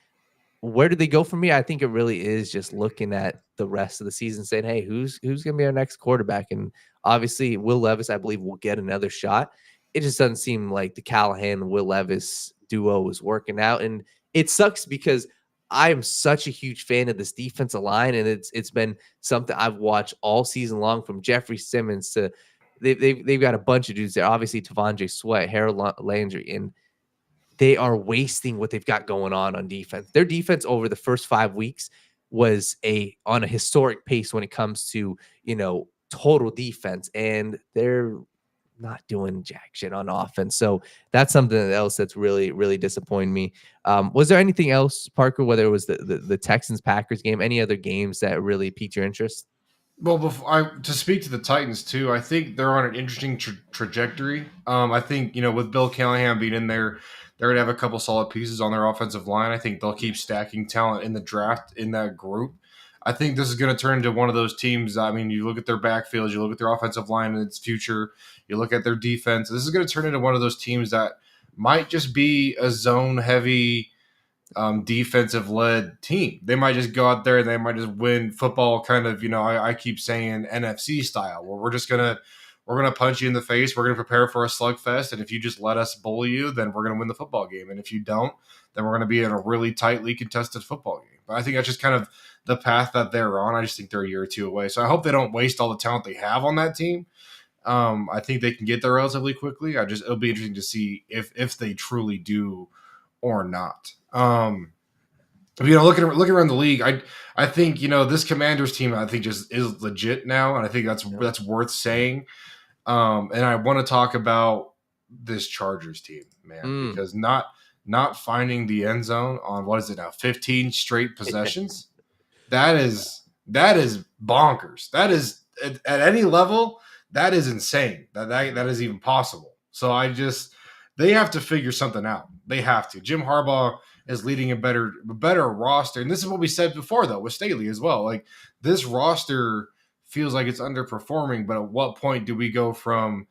where do they go from here? I think it really is just looking at the rest of the season saying, hey, who's going to be our next quarterback? And obviously Will Levis, I believe, will get another shot. It just doesn't seem like the Callahan Will Levis duo is working out. And it sucks because I am such a huge fan of this defensive line. And it's been something I've watched all season long, from Jeffrey Simmons to they've got a bunch of dudes there. Obviously Tavondre Sweat, Harold Landry, and they are wasting what they've got going on defense. Their defense over the first 5 weeks was on a historic pace when it comes to, total defense, and they're not doing jack shit on offense. So that's something else that's really, really disappointed me. Was there anything else, Parker, whether it was the Texans-Packers game, any other games that really piqued your interest? Well, to speak to the Titans too, I think they're on an interesting trajectory. I think, with Bill Callahan being in there, they're going to have a couple solid pieces on their offensive line. I think they'll keep stacking talent in the draft in that group. I think this is going to turn into one of those teams. I mean, you look at their backfield, you look at their offensive line and its future, you look at their defense. This is going to turn into one of those teams that might just be a zone-heavy, defensive-led team. They might just go out there and they might just win football kind of, I keep saying NFC style, where we're gonna punch you in the face. We're gonna prepare for a slugfest, and if you just let us bully you, then we're gonna win the football game. And if you don't, then we're gonna be in a really tightly contested football game. But I think that's just kind of the path that they're on. I just think they're a year or two away. So I hope they don't waste all the talent they have on that team. I think they can get there relatively quickly. It'll be interesting to see if they truly do or not. Looking around the league, I think this Commanders team I think just is legit now, and I think that's worth saying. And I want to talk about this Chargers team, man, because not finding the end zone on what is it now, 15 straight possessions, that is bonkers. That is at any level, that is insane. That is even possible. So they have to figure something out. They have to. Jim Harbaugh is leading a better roster. And this is what we said before, though, with Staley as well. Like, this roster feels like it's underperforming, but at what point do we go from,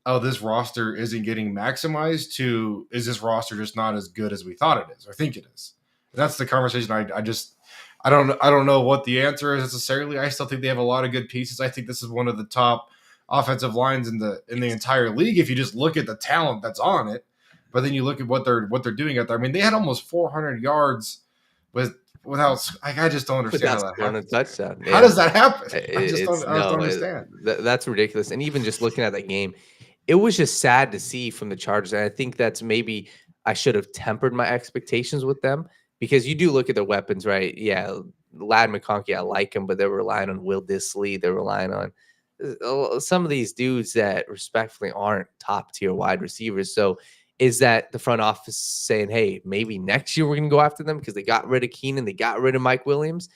oh, this roster isn't getting maximized, to, is this roster just not as good as we thought it is or think it is? And that's the conversation I don't know what the answer is necessarily. I still think they have a lot of good pieces. I think this is one of the top offensive lines in the entire league if you just look at the talent that's on it. But then you look at what they're doing out there. I mean, they had almost 400 yards without. I just don't understand how that happens. Touchdown. How does that happen? I just don't understand. That's ridiculous. And even just looking at that game, it was just sad to see from the Chargers. And I think that's maybe I should have tempered my expectations with them, because you do look at their weapons, right? Yeah, Ladd McConkey, I like him, but they're relying on Will Dissly. They're relying on some of these dudes that respectfully aren't top tier wide receivers. So is that the front office saying, hey, maybe next year we're going to go after them because they got rid of Keenan, they got rid of Mike Williams?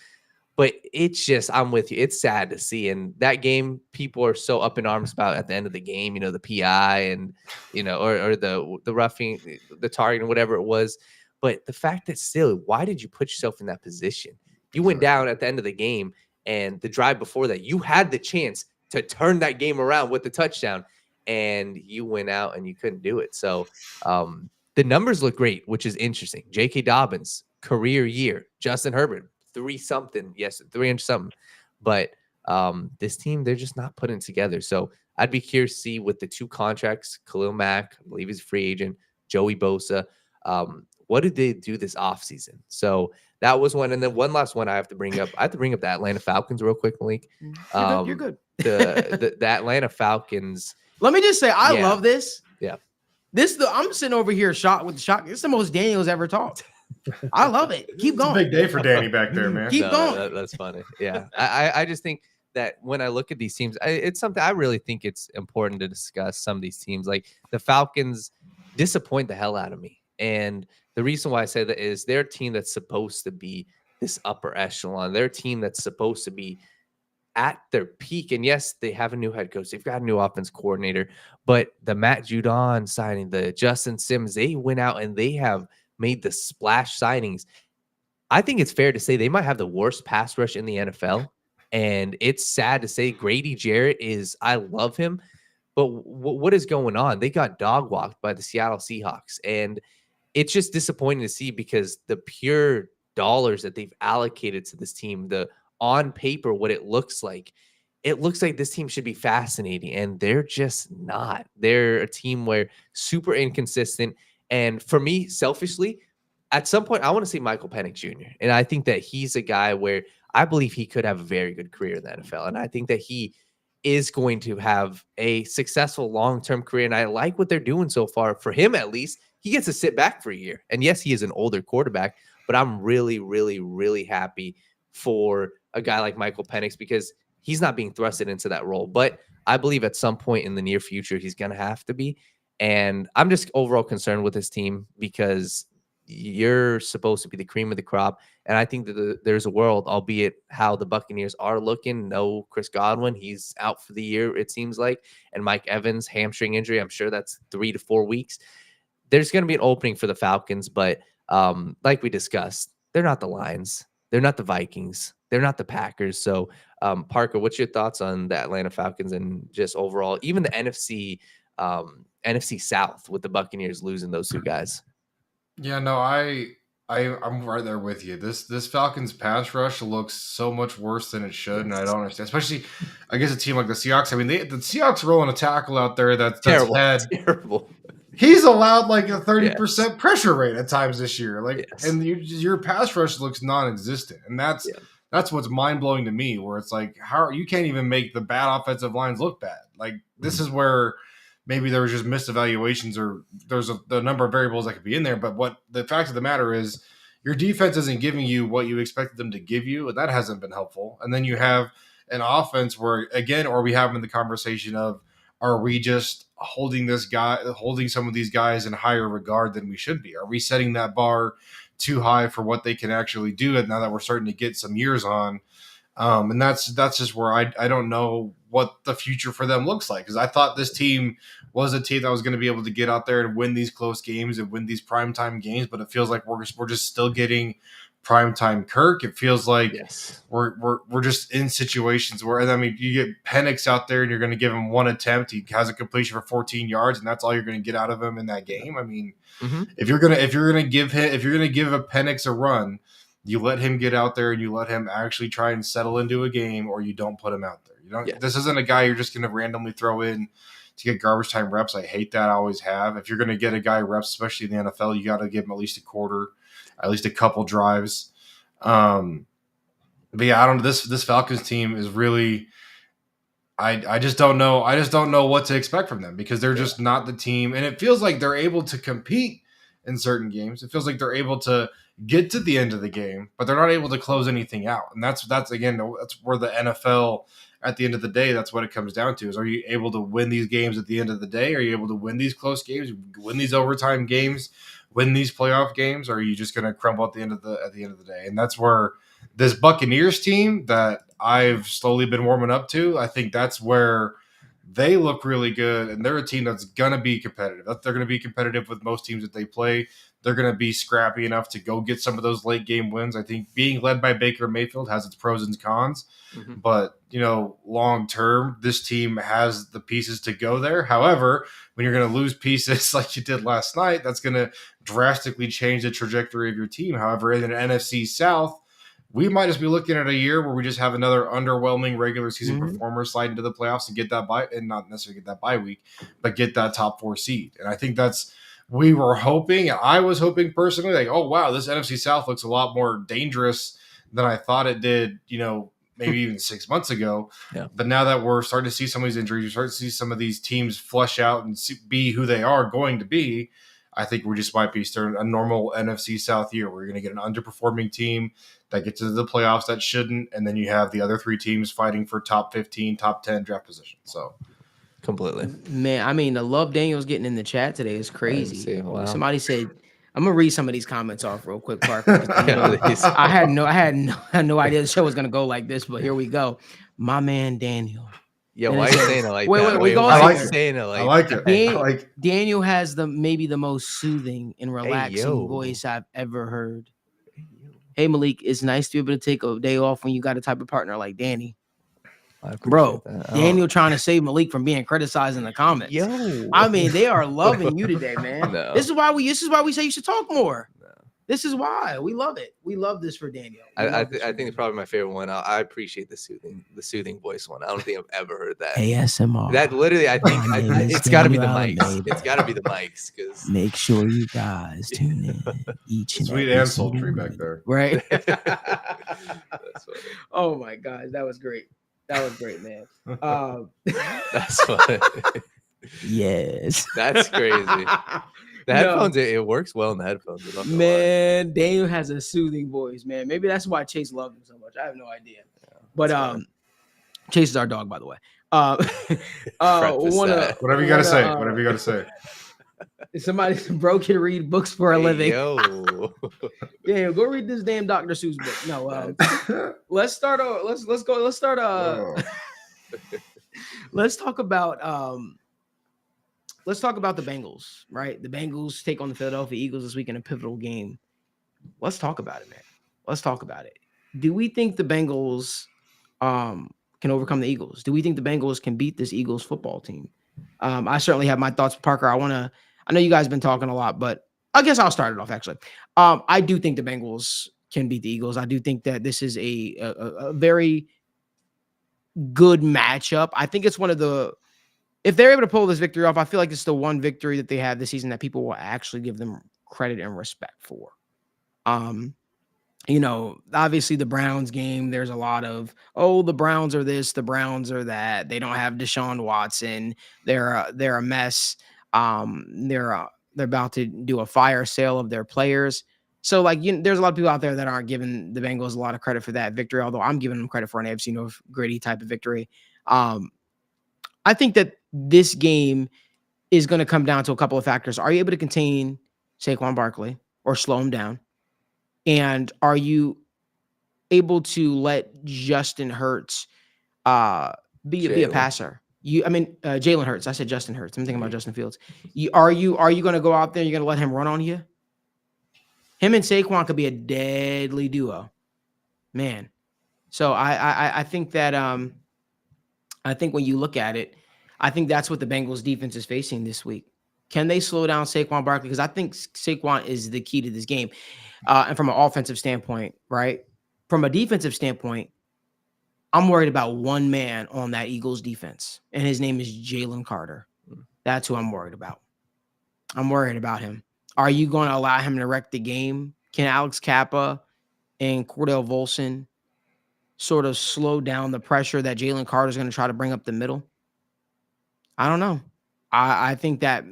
But it's just, I'm with you. It's sad to see. And that game, people are so up in arms about at the end of the game, the PI and, or the roughing, the target, and whatever it was. But the fact that still, why did you put yourself in that position? You went down at the end of the game, and the drive before that, you had the chance to turn that game around with the touchdown. and you went out and you couldn't do it. So the numbers look great, which is interesting. J.K. Dobbins, career year. Justin Herbert, 300 something. But this team, they're just not putting it together. So I'd be curious to see with the 2 contracts, Khalil Mack, I believe he's a free agent, Joey Bosa, what did they do this offseason? So that was one. And then one last one I have to bring up. I have to bring up the Atlanta Falcons real quick, Malik. You're good. The Atlanta Falcons. Let me just say, I love this. Yeah. I'm sitting over here shot with the shock. It's the most Daniel's ever talked. I love it. Keep It's a going. big day for Danny back there, man. Keep going. That's funny. Yeah. I just think that when I look at these teams, it's something I really think it's important to discuss. Some of these teams, like the Falcons, disappoint the hell out of me. And the reason why I say that is they're a team that's supposed to be this upper echelon. They're a team that's supposed to be at their peak. And yes, they have a new head coach. They've got a new offense coordinator. But the Matt Judon signing, the Justin Sims, they went out and they have made the splash signings. I think it's fair to say they might have the worst pass rush in the NFL. And it's sad to say Grady Jarrett I love him. But what is going on? They got dog walked by the Seattle Seahawks. And it's just disappointing to see because the pure dollars that they've allocated to this team, the on paper, what it looks like this team should be fascinating. And they're just not. They're a team where super inconsistent. And for me, selfishly, at some point, I want to see Michael Penix Jr. And I think that he's a guy where I believe he could have a very good career in the NFL. And I think that he is going to have a successful long-term career. And I like what they're doing so far. For him, at least, he gets to sit back for a year. And yes, he is an older quarterback, but I'm really, really, really happy for a guy like Michael Penix because he's not being thrusted into that role. But I believe at some point in the near future, he's going to have to be. And I'm just overall concerned with this team because you're supposed to be the cream of the crop. And I think that there's a world, albeit how the Buccaneers are looking. No Chris Godwin. He's out for the year, it seems like. And Mike Evans, hamstring injury. I'm sure that's 3 to 4 weeks. There's going to be an opening for the Falcons. But like we discussed, they're not the Lions. They're not the Vikings. They're not the Packers. So, Parker, what's your thoughts on the Atlanta Falcons and just overall, even the NFC South with the Buccaneers losing those 2 guys? Yeah, no, I'm right there with you. This Falcons pass rush looks so much worse than it should, and I don't understand. Especially against a team like the Seahawks. I mean, the Seahawks rolling a tackle out there that's Terrible. He's allowed like a 30% pressure rate at times this year. Like, Yes. and your pass rush looks non-existent, and that's what's mind blowing to me. Where it's like, how you can't even make the bad offensive lines look bad. Like, this is where maybe there was just missed evaluations, or there's the number of variables that could be in there. But what the fact of the matter is, your defense isn't giving you what you expected them to give you, and that hasn't been helpful. And then you have an offense where, again, or we have in the conversation of, are we just holding some of these guys in higher regard than we should be? Are we setting that bar too high for what they can actually do? And now that we're starting to get some years on, and that's just where I don't know what the future for them looks like. Because I thought this team was a team that was going to be able to get out there and win these close games and win these primetime games, but it feels like we're just still getting primetime Kirk. It feels like we're just in situations where, I mean, you get Penix out there and you're going to give him one attempt. He has a completion for 14 yards, and that's all you're going to get out of him in that game. I mean, if you're going to give a Penix a run, you let him get out there and you let him actually try and settle into a game, or you don't put him out there. You don't. This isn't a guy you're just going to randomly throw in to get garbage time reps. I hate that. I always have. If you're going to get a guy reps, especially in the NFL, you got to give him at least a quarter, at least a couple drives. But yeah, I don't know. This Falcons team is really, I just don't know. I just don't know what to expect from them because they're just not the team. And it feels like they're able to compete in certain games. It feels like they're able to get to the end of the game, but they're not able to close anything out. And that's where the NFL, at the end of the day, that's what it comes down to is, are you able to win these games at the end of the day? Are you able to win these close games, win these overtime games, win these playoff games? Or are you just going to crumble at the end of the day? And that's where this Buccaneers team that I've slowly been warming up to, I think that's where they look really good, and they're a team that's going to be competitive. They're going to be competitive with most teams that they play. They're going to be scrappy enough to go get some of those late game wins. I think being led by Baker Mayfield has its pros and cons, but long term, this team has the pieces to go there. However, when you're going to lose pieces like you did last night, that's going to drastically change the trajectory of your team. However, in an NFC South, we might just be looking at a year where we just have another underwhelming regular season performer slide into the playoffs and get that bye, and not necessarily get that bye week, but get that top 4 seed. And I think we were hoping, and I was hoping personally, like, oh wow, this NFC South looks a lot more dangerous than I thought it did, maybe even 6 months ago. Yeah. But now that we're starting to see some of these injuries, you start to see some of these teams flush out and be who they are going to be. I think we just might be starting a normal NFC South year. We're going to get an underperforming team that gets into the playoffs that shouldn't, and then you have the other 3 teams fighting for top 15, top 10 draft position. So completely. Man, I mean, the love Daniel's getting in the chat today is crazy. Wow. Somebody said, I'm gonna read some of these comments off real quick, Parker. Please. I had no idea the show was gonna go like this, but here we go. My man Daniel. Yeah, And why are it you says- saying it like wait, that? wait, we go why on are you here. saying it like I like it. Dan- I like Daniel has maybe the most soothing and relaxing yo. voice I've ever heard. Hey Malik, it's nice to be able to take a day off when you got a type of partner like Danny. I appreciate Bro, that. Daniel trying to save Malik from being criticized in the comments. Yo. I mean, they are loving you today, man. No. This is why we say you should talk more. This is why we love it. We love this for Daniel. I think it's probably my favorite one. I appreciate the soothing voice one. I don't think I've ever heard that. ASMR. That literally, I think My name is it's got to be the Daniel mics. Almeida. It's got to be the mics because Make sure you guys tune in each and sweet every and single sultry back week. there. Right? that's funny. Oh my gosh, that was great. That was great, man. That's funny. Yes. That's crazy. The headphones, it works well in the headphones. I'm not gonna lie. Man, Daniel has a soothing voice, man. Maybe that's why Chase loved him so much. I have no idea. But that's Chase is our dog, by the way. Preface that. Whatever you got to say. Whatever you got to say. Somebody bro can read books for a living. Yo. Yeah, go read this damn Dr. Seuss book. No, let's start. Let's start. Let's talk about. Let's talk about the Bengals. Right, the Bengals take on the Philadelphia Eagles this week in a pivotal game. Let's talk about it, man. Let's talk about it. Do we think the Bengals can overcome the Eagles? Do we think the Bengals can beat this Eagles football team? I certainly have my thoughts, Parker. I know you guys have been talking a lot, but I guess I'll start it off actually. I do think the Bengals can beat the Eagles. I do think that this is a very good matchup. I think it's one of the, if they're able to pull this victory off, I feel like it's the one victory that they have this season that people will actually give them credit and respect for. Obviously the Browns game, there's a lot of, the Browns are this, the Browns are that. They don't have Deshaun Watson. They're a mess. They're about to do a fire sale of their players. So there's a lot of people out there that aren't giving the Bengals a lot of credit for that victory, although I'm giving them credit for an AFC North gritty type of victory. I think that this game is going to come down to a couple of factors. Are you able to contain Saquon Barkley or slow him down? And are you able to let Justin Hurts be a passer? Jalen Hurts. I said Justin Hurts. I'm thinking about Justin Fields. Are you going to go out there? You're going to let him run on you? Him and Saquon could be a deadly duo, man. So I think that I think when you look at it, I think that's what the Bengals defense is facing this week. Can they slow down Saquon Barkley? Because I think Saquon is the key to this game. And from an offensive standpoint, right? From a defensive standpoint, I'm worried about one man on that Eagles defense, and his name is Jalen Carter. That's who I'm worried about. I'm worried about him. Are you going to allow him to wreck the game? Can Alex Kappa and Cordell Volson sort of slow down the pressure that Jalen Carter is going to try to bring up the middle? I don't know. I think that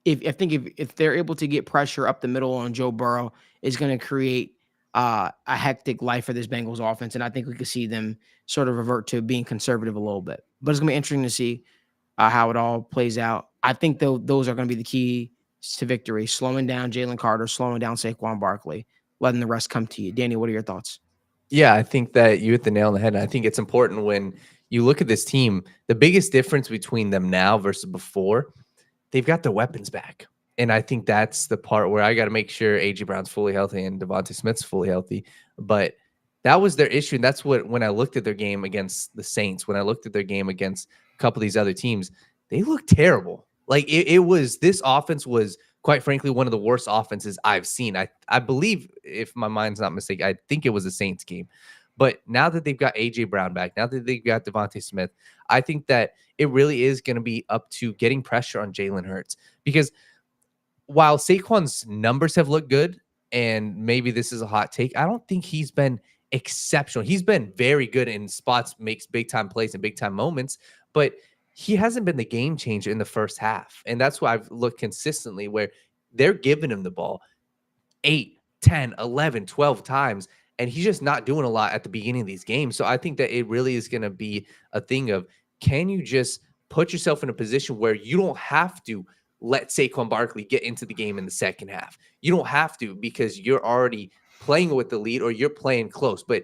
if they're able to get pressure up the middle on Joe Burrow, it's going to create a hectic life for this Bengals offense, and I think we could see them sort of revert to being conservative a little bit. But it's going to be interesting to see how it all plays out. I think those are going to be the key to victory: slowing down Jalen Carter, slowing down Saquon Barkley, letting the rest come to you. Danny, what are your thoughts? Yeah, I think that you hit the nail on the head. And I think it's important when you look at this team, the biggest difference between them now versus before, they've got their weapons back. And I think that's the part where I got to make sure AJ Brown's fully healthy and Devontae Smith's fully healthy. But that was their issue. And that's what, when I looked at their game against the Saints, when I looked at their game against a couple of these other teams, they looked terrible. Like it was, this offense was quite frankly one of the worst offenses I've seen. I believe, if my mind's not mistaken, I think it was a Saints game. But now that they've got AJ Brown back, now that they've got Devontae Smith, I think that it really is going to be up to getting pressure on Jalen Hurts. Because while Saquon's numbers have looked good, and maybe this is a hot take, I don't think he's been exceptional. He's been very good in spots, makes big time plays and big time moments, but he hasn't been the game changer in the first half. And that's why I've looked consistently where they're giving him the ball 8, 10, 11, 12 times, and he's just not doing a lot at the beginning of these games. So I think that it really is going to be a thing of, can you just put yourself in a position where you don't have to let Saquon Barkley get into the game in the second half. You don't have to, because you're already playing with the lead or you're playing close. But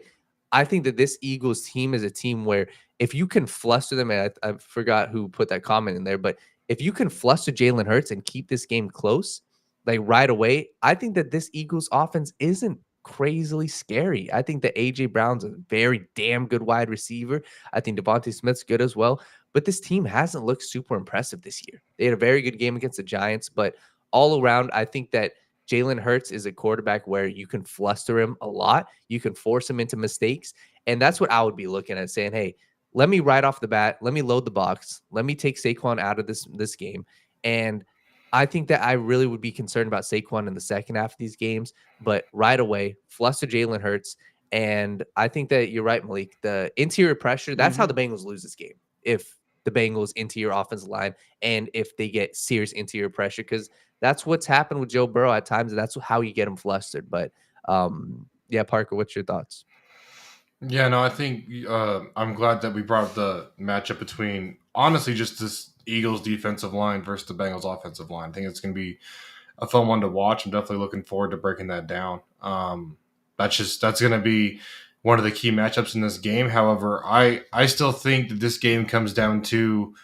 I think that this Eagles team is a team where if you can fluster them, and I forgot who put that comment in there, but if you can fluster Jalen Hurts and keep this game close, like right away, I think that this Eagles offense isn't crazily scary. I think that AJ Brown's a very damn good wide receiver. I think Devontae Smith's good as well. But this team hasn't looked super impressive this year. They had a very good game against the Giants, but all around, I think that Jalen Hurts is a quarterback where you can fluster him a lot. You can force him into mistakes. And that's what I would be looking at, saying, hey, let me right off the bat, let me load the box. Let me take Saquon out of this game. And I think that I really would be concerned about Saquon in the second half of these games, but right away, fluster Jalen Hurts. And I think that you're right, Malik. The interior pressure, that's how the Bengals lose this game. If the Bengals interior offensive line and if they get serious interior pressure, because that's what's happened with Joe Burrow at times. And that's how you get him flustered. But yeah, Parker, what's your thoughts? Yeah, no, I think I'm glad that we brought up the matchup between, honestly, just this Eagles defensive line versus the Bengals offensive line. I think it's going to be a fun one to watch. I'm definitely looking forward to breaking that down. That's going to be one of the key matchups in this game. However, I still think that this game comes down to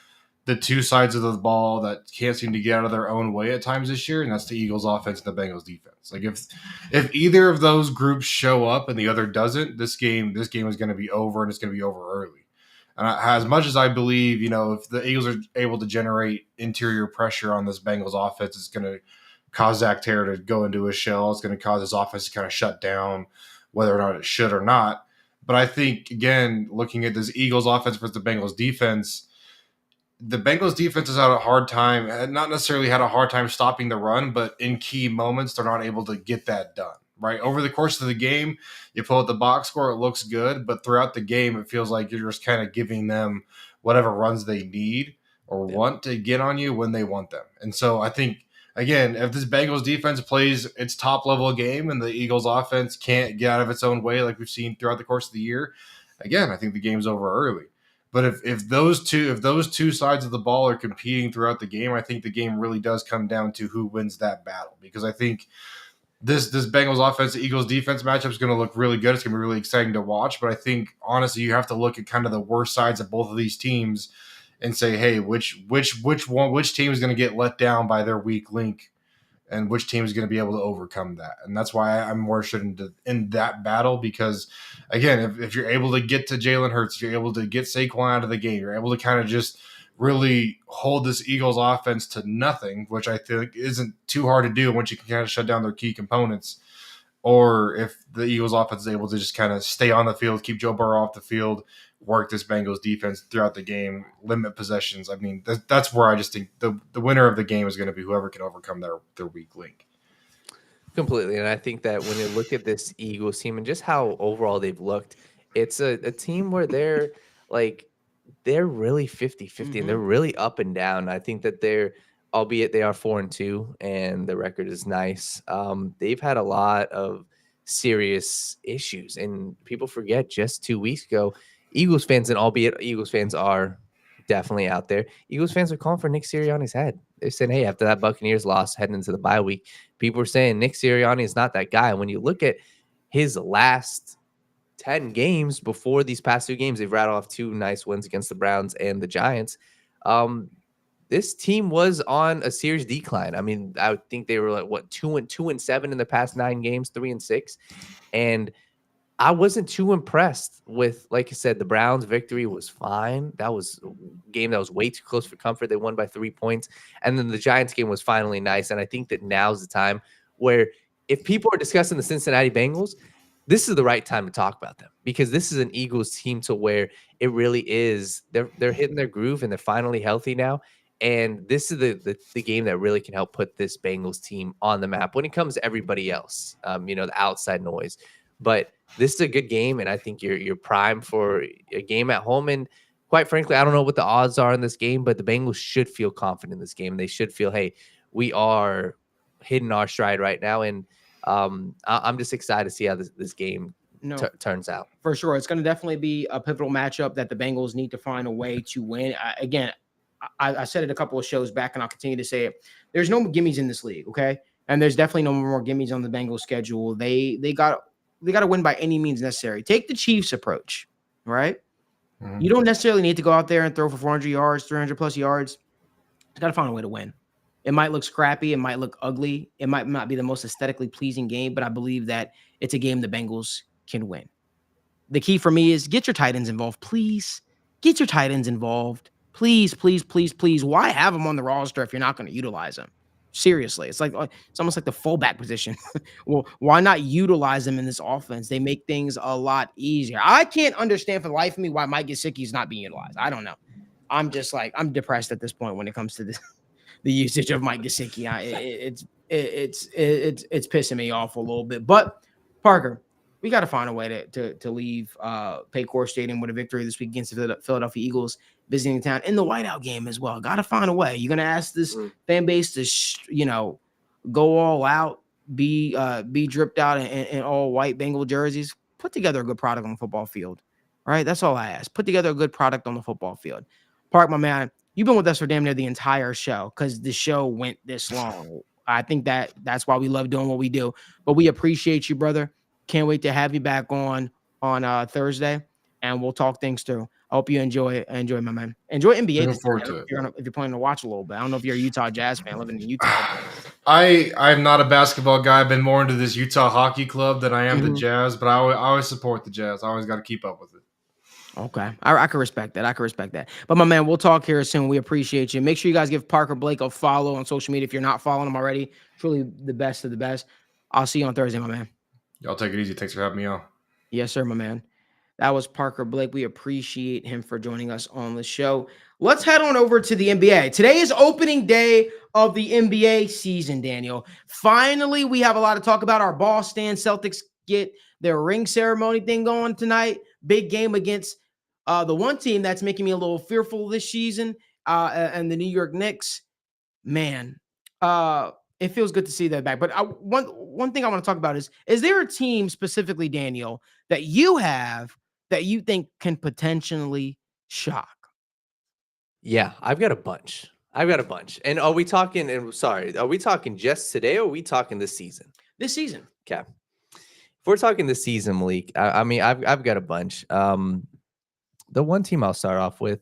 the two sides of the ball that can't seem to get out of their own way at times this year, and that's the Eagles offense and the Bengals defense. Like if either of those groups show up and the other doesn't, this game is going to be over, and it's going to be over early. And as much as I believe, if the Eagles are able to generate interior pressure on this Bengals offense, it's going to cause Zach Taylor to go into a shell. It's going to cause his offense to kind of shut down, whether or not it should or not. But I think, again, looking at this Eagles offense versus the Bengals defense, the Bengals defense has had a hard time, not necessarily had a hard time stopping the run, but in key moments, they're not able to get that done, right? Over the course of the game, you pull out the box score, it looks good, but throughout the game, it feels like you're just kind of giving them whatever runs they need or want to get on you when they want them. And so I think, again, if this Bengals defense plays its top level game and the Eagles offense can't get out of its own way like we've seen throughout the course of the year, again, I think the game's over early. But if those two sides of the ball are competing throughout the game, I think the game really does come down to who wins that battle. Because I think this Bengals offense, Eagles defense matchup is going to look really good. It's going to be really exciting to watch. But I think honestly, you have to look at kind of the worst sides of both of these teams and say, hey, which team is going to get let down by their weak link, and which team is going to be able to overcome that. And that's why I'm more interested in that battle, because, again, if you're able to get to Jalen Hurts, if you're able to get Saquon out of the game, you're able to kind of just really hold this Eagles offense to nothing, which I think isn't too hard to do once you can kind of shut down their key components. Or if the Eagles offense is able to just kind of stay on the field, keep Joe Burrow off the field, work this Bengals defense throughout the game, limit possessions. I mean, that's where I just think the winner of the game is going to be whoever can overcome their weak link. Completely. And I think that when you look at this Eagles team and just how overall they've looked, it's a team where they're really 50-50 and they're really up and down. I think that albeit they are 4-2 and the record is nice, they've had a lot of serious issues. And people forget, just 2 weeks ago, Eagles fans, and albeit Eagles fans are definitely out there, Eagles fans are calling for Nick Sirianni's head. They're saying, hey, after that Buccaneers loss heading into the bye week, people are saying Nick Sirianni is not that guy. And when you look at his last 10 games before these past 2 games, they've rattled off 2 nice wins against the Browns and the Giants. This team was on a serious decline. I mean, I would think they were like, what, 2-7 in the past 9 games, 3-6. And I wasn't too impressed with, like I said, the Browns victory was fine. That was a game that was way too close for comfort. They won by 3 points. And then the Giants game was finally nice. And I think that now's the time where if people are discussing the Cincinnati Bengals, this is the right time to talk about them, because this is an Eagles team to where it really is. They're hitting their groove and they're finally healthy now. And this is the game that really can help put this Bengals team on the map when it comes to everybody else, the outside noise. But this is a good game, and I think you're primed for a game at home. And quite frankly, I don't know what the odds are in this game, but the Bengals should feel confident in this game. They should feel, hey, we are hitting our stride right now. And I'm just excited to see how this game turns out. For sure. It's going to definitely be a pivotal matchup that the Bengals need to find a way to win. I said it a couple of shows back, and I'll continue to say it. There's no gimmies in this league, okay? And there's definitely no more gimmies on the Bengals schedule. They got to win by any means necessary. Take the Chiefs approach, right? Mm-hmm. You don't necessarily need to go out there and throw for 400 yards, 300 plus yards. You got to find a way to win. It might look scrappy. It might look ugly. It might not be the most aesthetically pleasing game, but I believe that it's a game the Bengals can win. The key for me is get your tight ends involved, please. Get your tight ends involved. Please, please, please, please. Why have them on the roster if you're not going to utilize them? Seriously, it's almost like the fullback position. Well, why not utilize them in this offense? They make things a lot easier. I can't understand for the life of me why Mike Gesicki is not being utilized. I don't know. I'm depressed at this point when it comes to this, the usage of Mike Gesicki. It's pissing me off a little bit. But Parker, we got to find a way to leave Paycor Stadium with a victory this week against the Philadelphia Eagles, visiting town in the whiteout game as well. Got to find a way. You're going to ask this fan base to, go all out, be dripped out in all white Bengal jerseys. Put together a good product on the football field, right? That's all I ask. Put together a good product on the football field. Park, my man, you've been with us for damn near the entire show because the show went this long. I think that's why we love doing what we do. But we appreciate you, brother. Can't wait to have you back on Thursday, and we'll talk things through. I hope you enjoy, my man. Enjoy NBA. Looking forward to it. If you're planning to watch a little bit. I don't know if you're a Utah Jazz fan living in Utah. I'm not a basketball guy. I've been more into this Utah hockey club than I am the Jazz, but I always support the Jazz. I always got to keep up with it. Okay. I can respect that. But my man, we'll talk here soon. We appreciate you. Make sure you guys give Parker Blake a follow on social media if you're not following him already. Truly the best of the best. I'll see you on Thursday, my man. Y'all take it easy. Thanks for having me on. Yes, sir, my man. That was Parker Blake. We appreciate him for joining us on the show. Let's head on over to the NBA. Today is opening day of the NBA season, Daniel. Finally, we have a lot to talk about. Our Boston Celtics get their ring ceremony thing going tonight. Big game against the one team that's making me a little fearful this season, and the New York Knicks. Man, it feels good to see that back. But one thing I want to talk about is there a team specifically, Daniel, that you have that you think can potentially shock? Yeah, I've got a bunch. And are we talking just today, or are we talking this season? This season. Okay. If we're talking this season, Malik, I mean, I've got a bunch. The one team I'll start off with,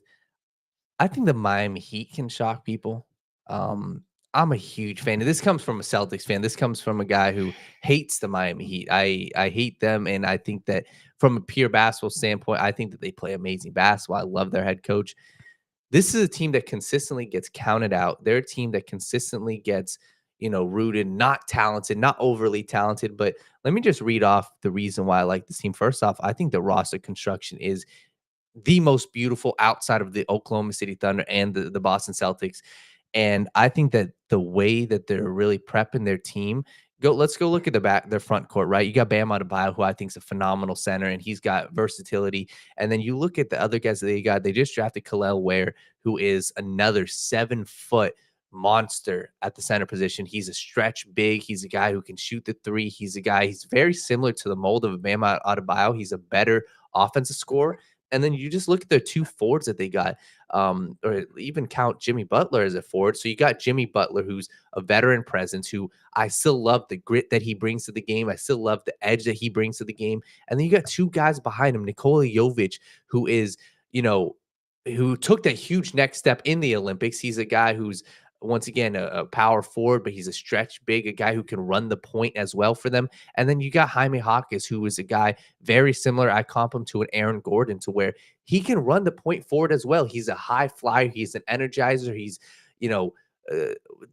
I think the Miami Heat can shock people. I'm a huge fan. And this comes from a Celtics fan. This comes from a guy who hates the Miami Heat. I hate them, and I think that from a pure basketball standpoint, I think that they play amazing basketball. I love their head coach. This is a team that consistently gets counted out. They're a team that consistently gets, rooted, not talented, not overly talented. But let me just read off the reason why I like this team. First off, I think the roster construction is the most beautiful outside of the Oklahoma City Thunder and the Boston Celtics. And I think that the way that they're really prepping their team, let's go look at their front court, right? You got Bam Adebayo, who I think is a phenomenal center, and he's got versatility. And then you look at the other guys that they got. They just drafted Khalil Ware, who is another 7-foot monster at the center position. He's a stretch big. He's a guy who can shoot the three. He's very similar to the mold of Bam Adebayo. He's a better offensive scorer, And then you just look at their 2 forwards that they got, or even count Jimmy Butler as a forward. So you got Jimmy Butler, who's a veteran presence, who I still love the grit that he brings to the game. I still love the edge that he brings to the game. And then you got 2 guys behind him, Nikola Jovic, who is, you know, who took that huge next step in the Olympics. He's a guy who's once again a power forward, but he's a stretch big, a guy who can run the point as well for them. And then you got Jaime Jaquez, who is a guy very similar. I comp him to an Aaron Gordon, to where he can run the point forward as well. He's a high flyer. He's an energizer. He's, you know,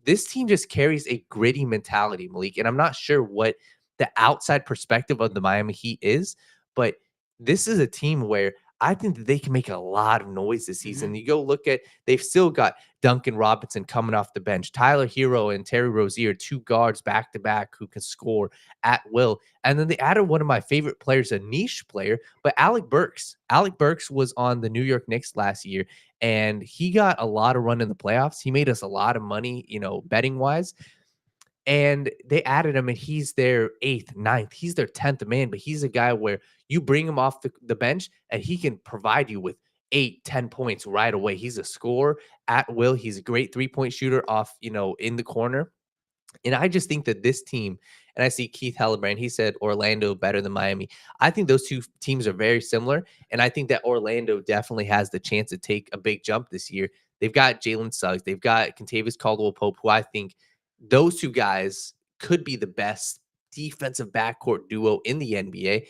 this team just carries a gritty mentality, Malik. And I'm not sure what the outside perspective of the Miami Heat is, but this is a team where I think that they can make a lot of noise this season. You go look at, they've still got Duncan Robinson coming off the bench, Tyler Hero and Terry Rozier, 2 guards back to back who can score at will. And then they added one of my favorite players, a niche player, but Alec Burks. Alec Burks was on the New York Knicks last year, and he got a lot of run in the playoffs. He made us a lot of money, you know, betting wise. And they added him, and he's their 8th, 9th. He's their 10th man, but he's a guy where you bring him off the bench, and he can provide you with 8, 10 points right away. He's a scorer at will. He's a great 3-point shooter off, you know, in the corner. And I just think that this team, and I see Keith Hellebrand, he said Orlando better than Miami. I think those 2 teams are very similar, and I think that Orlando definitely has the chance to take a big jump this year. They've got Jalen Suggs. They've got Kentavious Caldwell-Pope, who I think those 2 guys could be the best defensive backcourt duo in the NBA.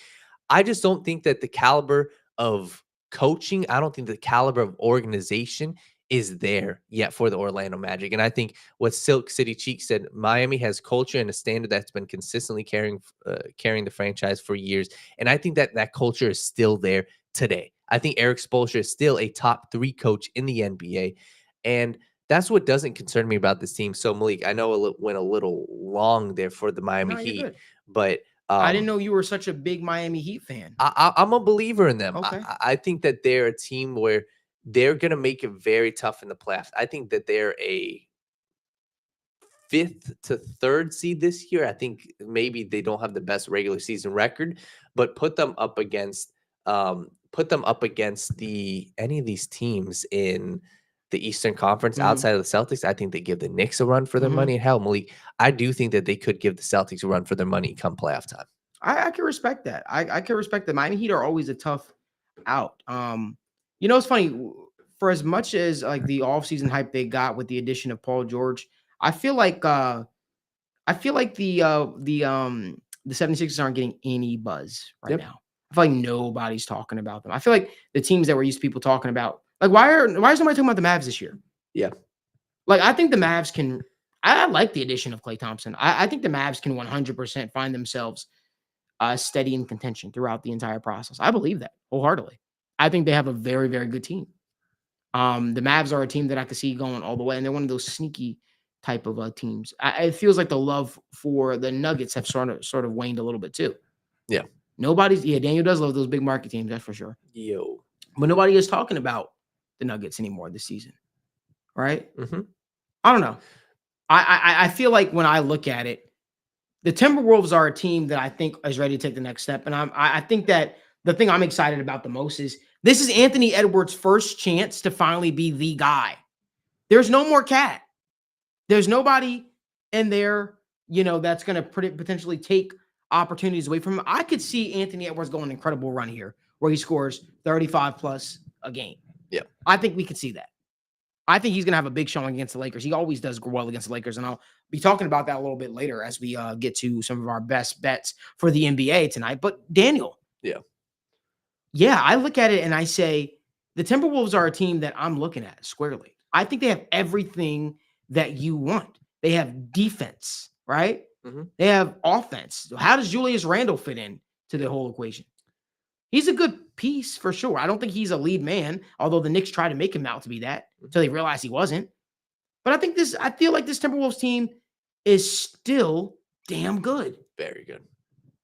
I just don't think that the caliber of coaching, I don't think the caliber of organization is there yet for the Orlando Magic. And I think what Silk City Cheek said, Miami has culture and a standard that's been consistently carrying the franchise for years. And I think that that culture is still there today. I think Eric Spoelstra is still a top 3 coach in the NBA. And that's what doesn't concern me about this team. So, Malik, I know it went a little long there for the Miami No, you're Heat, good. but I didn't know you were such a big Miami Heat fan. I'm a believer in them. Okay. I think that they're a team where they're going to make it very tough in the playoffs. I think that they're a 5th to 3rd seed this year. I think maybe they don't have the best regular season record, but put them up against any of these teams in the Eastern Conference outside of the Celtics. I think they give the Knicks a run for their money. And hell, Malik, I do think that they could give the Celtics a run for their money come playoff time. I can respect that. I can respect that. Miami Heat are always a tough out. You know, it's funny, for as much as like the offseason hype they got with the addition of Paul George, I feel like the 76ers aren't getting any buzz right now. I feel like nobody's talking about them. I feel like the teams that we're used to people talking about, like why is somebody talking about the Mavs this year? Yeah. Like I think the Mavs can, I like the addition of Klay Thompson. I think the Mavs can 100% find themselves steady in contention throughout the entire process. I believe that wholeheartedly. I think they have a very, very good team. The Mavs are a team that I could see going all the way, and they're one of those sneaky type of teams. It feels like the love for the Nuggets have sort of waned a little bit too. Yeah. Daniel does love those big market teams, that's for sure. But nobody is talking about the Nuggets anymore this season, right? I don't know. I feel like when I look at it, the Timberwolves are a team that I think is ready to take the next step. And I think that the thing I'm excited about the most is this is Anthony Edwards' first chance to finally be the guy. There's no more Cat. There's nobody in there, you know, that's going to potentially take opportunities away from him. I could see Anthony Edwards going an incredible run here where he scores 35 plus a game. Yeah. I think we could see that. I think he's going to have a big showing against the Lakers. He always does well against the Lakers, and I'll be talking about that a little bit later as we get to some of our best bets for the NBA tonight. But Daniel. Yeah, I look at it and I say the Timberwolves are a team that I'm looking at squarely. I think they have everything that you want. They have defense, right? They have offense. How does Julius Randle fit in to the whole equation? He's a good piece for sure. I don't think he's a lead man, although the Knicks tried to make him out to be that until they realized he wasn't. But I feel like this Timberwolves team is still damn good. Very good.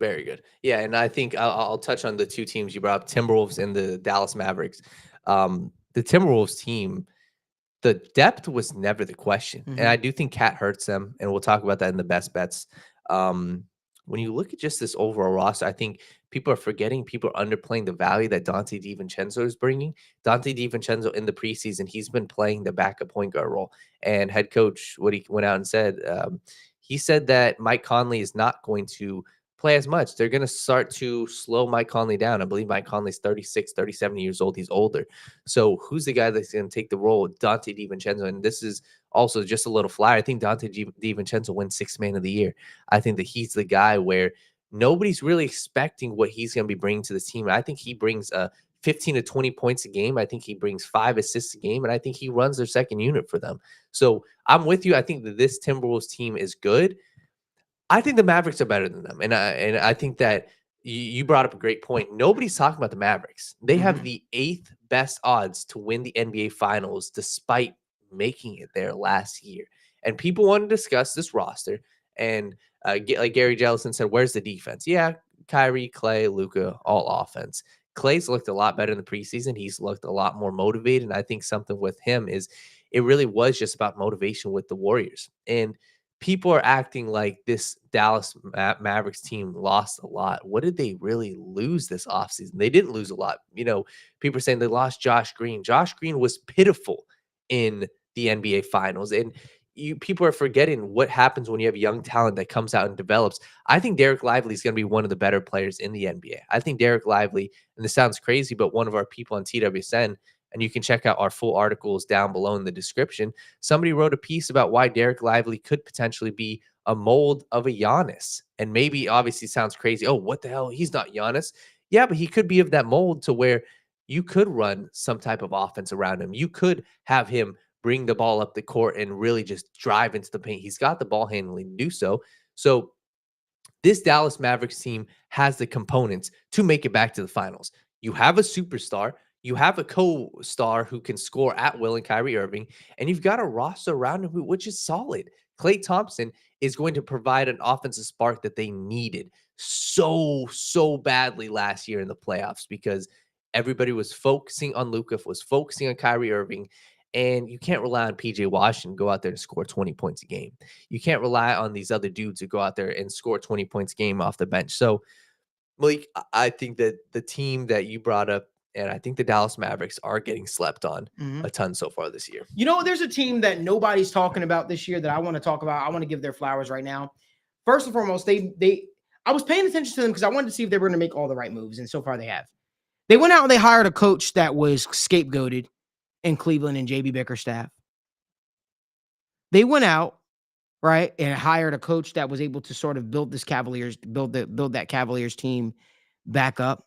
Very good. Yeah, and I think I'll touch on the 2 teams you brought up, Timberwolves and the Dallas Mavericks. The Timberwolves team, the depth was never the question. And I do think Cat hurts them, and we'll talk about that in the best bets. when you look at just this overall roster, I think people are forgetting, people are underplaying the value that Dante DiVincenzo is bringing. Dante DiVincenzo in the preseason, he's been playing the backup point guard role. And head coach, what he went out and said, he said that Mike Conley is not going to play as much. They're going to start to slow Mike Conley down. I believe Mike Conley's 36, 37 years old. He's older. So who's the guy that's going to take the role? Dante DiVincenzo. And this is also just a little flyer. I think Dante DiVincenzo wins Sixth Man of the Year. I think that he's the guy where nobody's really expecting what he's going to be bringing to this team. I think he brings 15 to 20 points a game. I think he brings 5 assists a game, and I think he runs their second unit for them. So I'm with you. I think that this Timberwolves team is good. I think the Mavericks are better than them. And I think that you brought up a great point. Nobody's talking about the Mavericks. They have the 8th best odds to win the NBA Finals despite making it there last year. And people want to discuss this roster. And like Gary Jellison said, where's the defense? Yeah, Kyrie, Clay, Luka, all offense. Clay's looked a lot better in the preseason. He's looked a lot more motivated. And I think something with him is it really was just about motivation with the Warriors. And people are acting like this Dallas Mavericks team lost a lot. What did they really lose this offseason? They didn't lose a lot. You know, people are saying they lost Josh Green. Josh Green was pitiful in the NBA Finals. And people are forgetting what happens when you have young talent that comes out and develops. I think Derek Lively is going to be one of the better players in the NBA. I think Derek Lively, and this sounds crazy, but one of our people on TWSN, and you can check out our full articles down below in the description. Somebody wrote a piece about why Derek Lively could potentially be a mold of a Giannis. And maybe obviously sounds crazy. Oh, what the hell? He's not Giannis. Yeah, but he could be of that mold to where you could run some type of offense around him. You could have him bring the ball up the court and really just drive into the paint. He's got the ball handling to do so. So this Dallas Mavericks team has the components to make it back to the finals. You have a superstar. You have a co-star who can score at will in Kyrie Irving, and you've got a roster around him which is solid. Klay Thompson is going to provide an offensive spark that they needed so badly last year in the playoffs because everybody was focusing on Luka, was focusing on Kyrie Irving, and you can't rely on PJ Washington to go out there and score 20 points a game. You can't rely on these other dudes to go out there and score 20 points a game off the bench. So, Malik, I think that the team that you brought up, and I think the Dallas Mavericks are getting slept on a ton so far this year. You know, there's a team that nobody's talking about this year that I want to talk about. I want to give their flowers right now. First and foremost, I was paying attention to them because I wanted to see if they were going to make all the right moves, and so far they have. They went out and they hired a coach that was scapegoated in Cleveland and JB Bickerstaff. They went out, right, and hired a coach that was able to sort of build that Cavaliers team back up.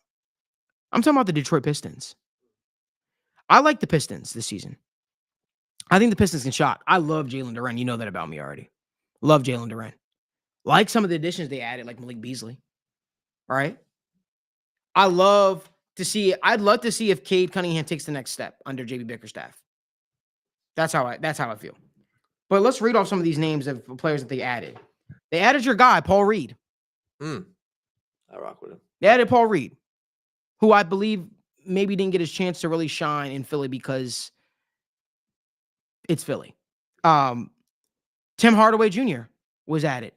I'm talking about the Detroit Pistons. I like the Pistons this season. I think the Pistons can shock. I love Jalen Duren. You know that about me already. Love Jalen Duren. Like some of the additions they added, like Malik Beasley. All right. I'd love to see if Cade Cunningham takes the next step under JB Bickerstaff. That's how I feel. But let's read off some of these names of players that they added. They added your guy, Paul Reed. I rock with him. They added Paul Reed, who I believe maybe didn't get his chance to really shine in Philly because it's Philly. Tim Hardaway Jr. was added.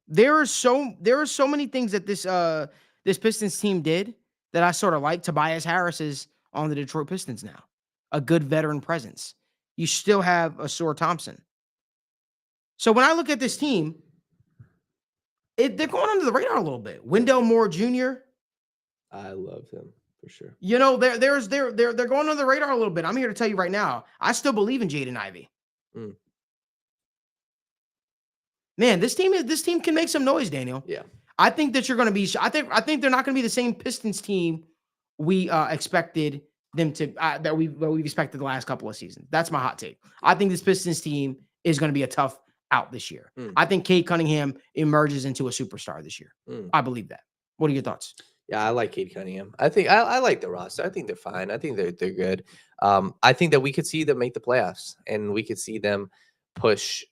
There are so many things that this Pistons team did that I sort of like. Tobias Harris is on the Detroit Pistons now, a good veteran presence. You still have Ausar Thompson. So when I look at this team, they're going under the radar a little bit. Wendell Moore Jr. I love him for sure. You know, they're going under the radar a little bit. I'm here to tell you right now, I still believe in Jaden Ivey. Man, this team can make some noise, Daniel. Yeah. I think that you're going to be. I think they're not going to be the same Pistons team we expected them to that we've expected the last couple of seasons. That's my hot take. I think this Pistons team is going to be a tough out this year. I think Cade Cunningham emerges into a superstar this year. I believe that. What are your thoughts? Yeah, I like Cade Cunningham. I think I like the roster. I think they're fine. I think they're good. I think that we could see them make the playoffs, and we could see them push,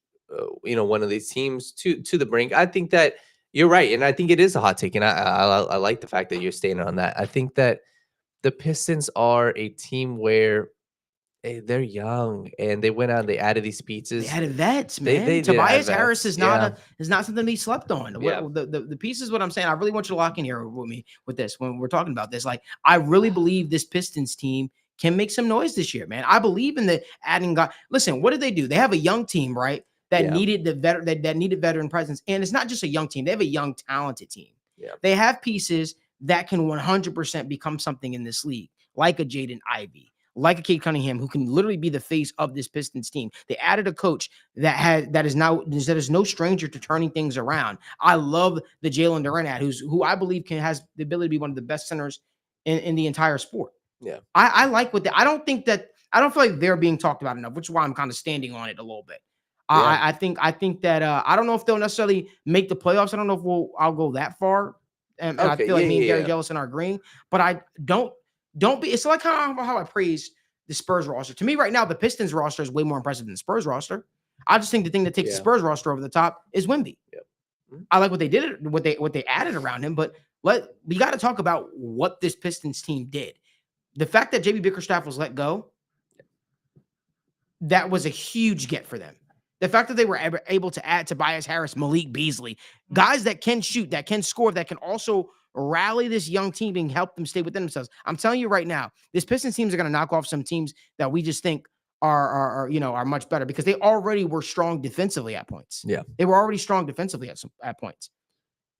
one of these teams to the brink. I think that you're right, and I think it is a hot take, and I like the fact that you're staying on that. I think that the Pistons are a team where they're young, and they went out and they added these They pizzas. added vets, They man. did add Tobias Harris vets. is Yeah. not something to be slept on. Yeah. The piece is what I'm saying. I really want you to lock in here with me with this when we're talking about this. Like, I really believe this Pistons team can make some noise this year, man. I believe in the adding guy. Listen, what did they do? They have a young team, right? That Yeah. needed that needed veteran presence, and it's not just a young team. They have a young, talented team. Yeah. They have pieces that can 100% become something in this league, like a Jaden Ivey, like a Kate Cunningham, who can literally be the face of this Pistons team. They added a coach that is no stranger to turning things around. I love the Jalen Durant who I believe has the ability to be one of the best centers in the entire sport. Yeah. I like what I don't feel like they're being talked about enough, which is why I'm kind of standing on it a little bit. Yeah. I think that I don't know if they'll necessarily make the playoffs. I don't know if I'll go that far. And I Okay, feel like yeah, me and yeah, Gary yeah. Jellison are agreeing, but I don't be. It's like how I praise the Spurs roster. To me, right now, the Pistons roster is way more impressive than the Spurs roster. I just think the thing that takes the Yeah. Spurs roster over the top is Wemby. Yep. Mhm. I like what they did, what they added around him, but we got to talk about what this Pistons team did. The fact that JB Bickerstaff was let go, that was a huge get for them. The fact that they were able to add Tobias Harris, Malik Beasley, guys that can shoot, that can score, that can also rally this young team and help them stay within themselves. I'm telling you right now, this Pistons teams are going to knock off some teams that we just think are much better because they already were strong defensively at points. Yeah. They were already strong defensively at points.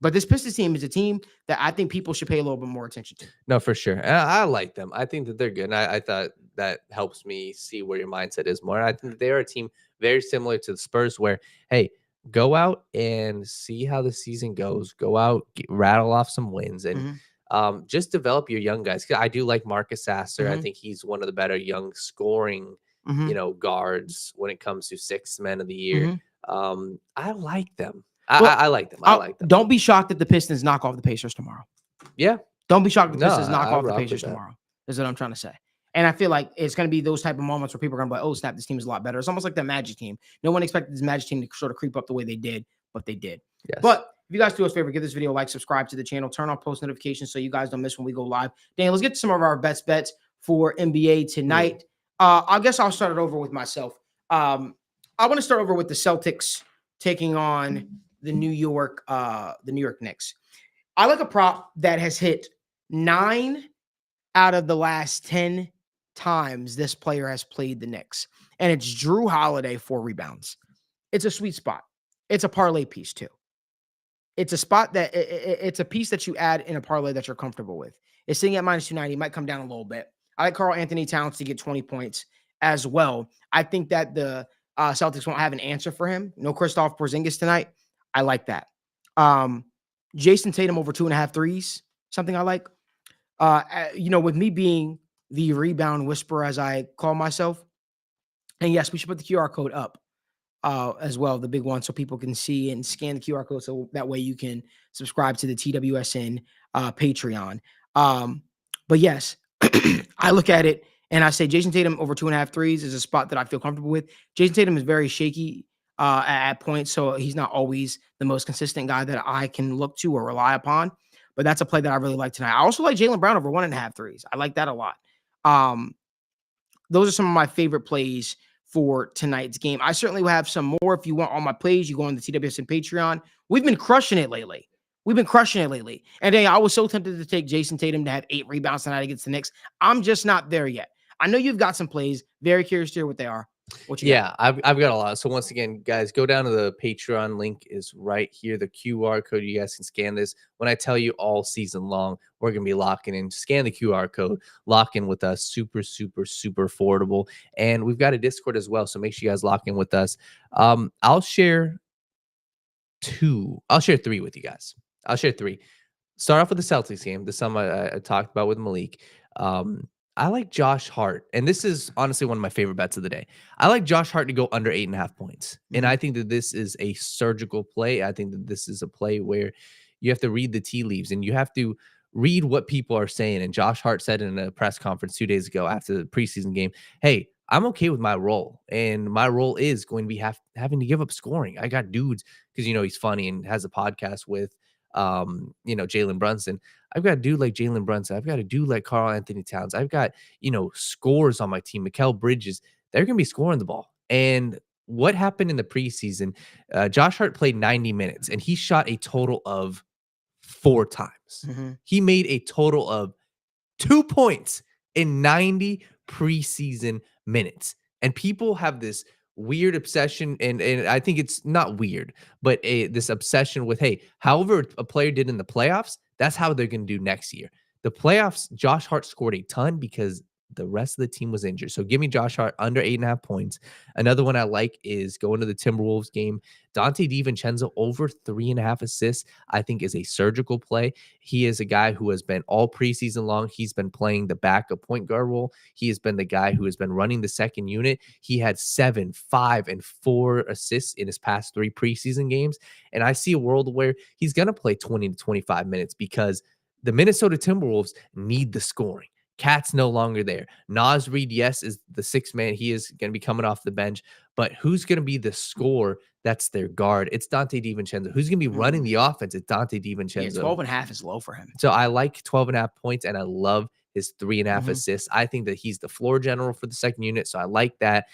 But this Pistons team is a team that I think people should pay a little bit more attention to. No, for sure. And I like them. I think that they're good. And I thought that helps me see where your mindset is more. I think that they're a team very similar to the Spurs where, hey, go out and see how the season goes. Go out, rattle off some wins, and just develop your young guys. I do like Marcus Sasser. I think he's one of the better young scoring, guards when it comes to sixth man of the year. I like them. I like them. I like them. Don't be shocked that the Pistons knock off the Pacers tomorrow. Yeah. Don't be shocked if the No, Pistons knock I off the rock with Pacers that. tomorrow. Is what I'm trying to say. And I feel like it's going to be those type of moments where people are going to be like, oh, snap, this team is a lot better. It's almost like that Magic team. No one expected this Magic team to sort of creep up the way they did, but they did. Yes. But if you guys do us a favor, give this video a like, subscribe to the channel, turn on post notifications so you guys don't miss when we go live. Dan, let's get to some of our best bets for NBA tonight. I guess I'll start it over with myself. I want to start over with the Celtics taking on the New York Knicks. I like a prop that has hit 9 out of the last 10 times this player has played the Knicks, and it's Drew Holiday 4 rebounds. It's a sweet spot. It's a parlay piece too. It's a spot that it's a piece that you add in a parlay that you're comfortable with. It's sitting at minus 290. It might come down a little bit. I like Karl Anthony Towns to get 20 points as well. I think that the Celtics won't have an answer for him. No Kristaps Porzingis tonight. I like that. Jason Tatum over 2.5 threes. Something I like. With me being the rebound whisperer, as I call myself. And yes, we should put the QR code up as well, the big one, so people can see and scan the QR code. So that way you can subscribe to the TWSN Patreon. But yes, I look at it and I say Jason Tatum over 2.5 threes is a spot that I feel comfortable with. Jason Tatum is very shaky at points, so he's not always the most consistent guy that I can look to or rely upon. But that's a play that I really like tonight. I also like Jaylen Brown over 1.5 threes. I like that a lot. Those are some of my favorite plays for tonight's game. I certainly will have some more. If you want all my plays, you go on the TWSN Patreon. We've been crushing it lately. And then I was so tempted to take Jason Tatum to have 8 rebounds tonight against the Knicks. I'm just not there yet. I know you've got some plays. Very curious to hear what they are. Yeah, I've got a lot. So once again, guys, go down to the Patreon link is right here. The QR code, you guys can scan this. When I tell you all season long, we're going to be locking in. Scan the QR code, lock in with us. Super, super, super affordable. And we've got a Discord as well. So make sure you guys lock in with us. I'll share 3 with you guys. I'll share 3. Start off with the Celtics game. The sum I talked about with Malik. I like Josh Hart, and this is honestly one of my favorite bets of the day. I like Josh Hart to go under 8.5 points, and I think that this is a surgical play. I think that this is a play where you have to read the tea leaves, and you have to read what people are saying. And Josh Hart said in a press conference 2 days ago after the preseason game, hey, I'm okay with my role, and my role is going to be having to give up scoring. I got dudes, because, he's funny and has a podcast with Jalen Brunson. I've got a dude like Jalen Brunson. I've got a dude like Karl Anthony Towns. I've got, scores on my team. Mikal Bridges. They're going to be scoring the ball. And what happened in the preseason? Josh Hart played 90 minutes and he shot a total of 4 times. He made a total of 2 points in 90 preseason minutes. And people have this weird obsession, and I think it's not weird, but this obsession with, hey, however a player did in the playoffs, that's how they're going to do next year. The playoffs, Josh Hart scored a ton because the rest of the team was injured. So give me Josh Hart under 8.5 points. Another one I like is going to the Timberwolves game. Dante DiVincenzo over 3.5 assists, I think is a surgical play. He is a guy who has been all preseason long. He's been playing the backup point guard role. He has been the guy who has been running the second unit. He had 7, 5, and 4 assists in his past 3 preseason games. And I see a world where he's going to play 20 to 25 minutes because the Minnesota Timberwolves need the scoring. Cat's no longer there. Naz Reid, yes, is the 6th man. He is going to be coming off the bench. But who's going to be the scorer? That's their guard. It's Dante DiVincenzo. Who's going to be running the offense? It's Dante DiVincenzo. 12.5 is low for him. So I like 12.5 points, and I love his 3.5 assists. I think that he's the floor general for the second unit, so I like that.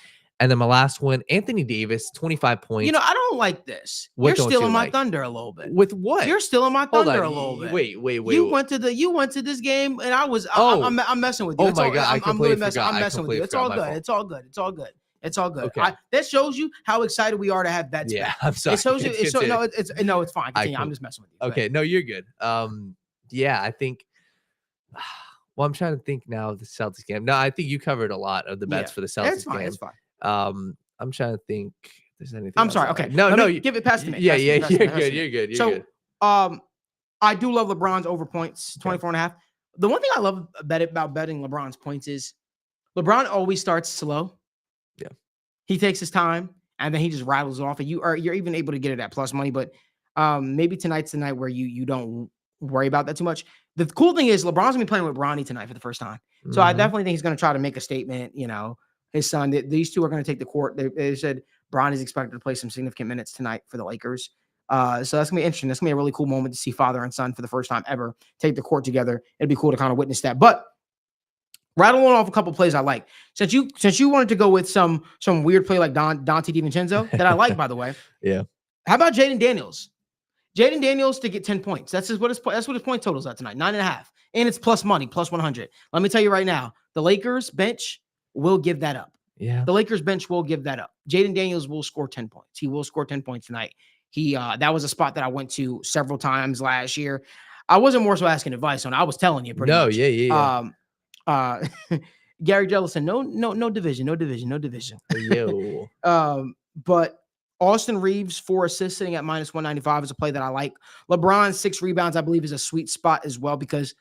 And then my last one, Anthony Davis, 25 points. I don't like this. What You're don't stealing you my like? thunder a little bit. With what? You're stealing my Hold thunder on. a little bit. Wait. You went to this game, and I'm messing with you. Oh It's my all- God, I I'm completely really messing. forgot. I'm I messing with you. completely It's all forgot. good. My fault. It's all good. It's all good. It's all good. Okay. That shows you how excited we are to have bets Yeah, back. I'm sorry. It shows you. It's fine. Continue. I'm just messing with you. Go Okay, ahead. no, you're good. Yeah, I think. Well, I'm trying to think now of the Celtics game. No, I think you covered a lot of the bets for the Celtics It's fine. game. It's fine. I'm trying to think if there's anything. I'm else sorry. I Okay. like. No, Let no. me give it past me. Yeah, Pass yeah, me, you're pass me. good. You're good. You're So, good. I do love LeBron's over points, 24.5. The one thing I love about betting LeBron's points is LeBron always starts slow. Yeah. He takes his time and then he just rattles off. And you're even able to get it at plus money, but maybe tonight's the night where you don't worry about that too much. The cool thing is LeBron's gonna be playing with Bronny tonight for the first time. So I definitely think he's gonna try to make a statement. His son, these two are gonna take the court. They said Bronny's expected to play some significant minutes tonight for the Lakers. So that's gonna be interesting. That's gonna be a really cool moment to see father and son for the first time ever take the court together. It'd be cool to kind of witness that. But rattling off a couple plays I like. Since you wanted to go with some weird play like Dante DiVincenzo that I like, by the way. Yeah. How about Jaden Daniels? Jaden Daniels to get 10 points. That's what his point total is at tonight, 9.5. And it's plus money, plus 100. Let me tell you right now, the Lakers bench will give that up. Yeah. The Lakers bench will give that up. Jaden Daniels will score 10 points. He will score 10 points tonight. That was a spot that I went to several times last year. I wasn't more so asking advice on it. I was telling you pretty much. Yeah. Gary Jellison, no division. Yo. But Austin Reeves, 4 assists sitting at minus 195 is a play that I like. LeBron, 6 rebounds, I believe is a sweet spot as well because,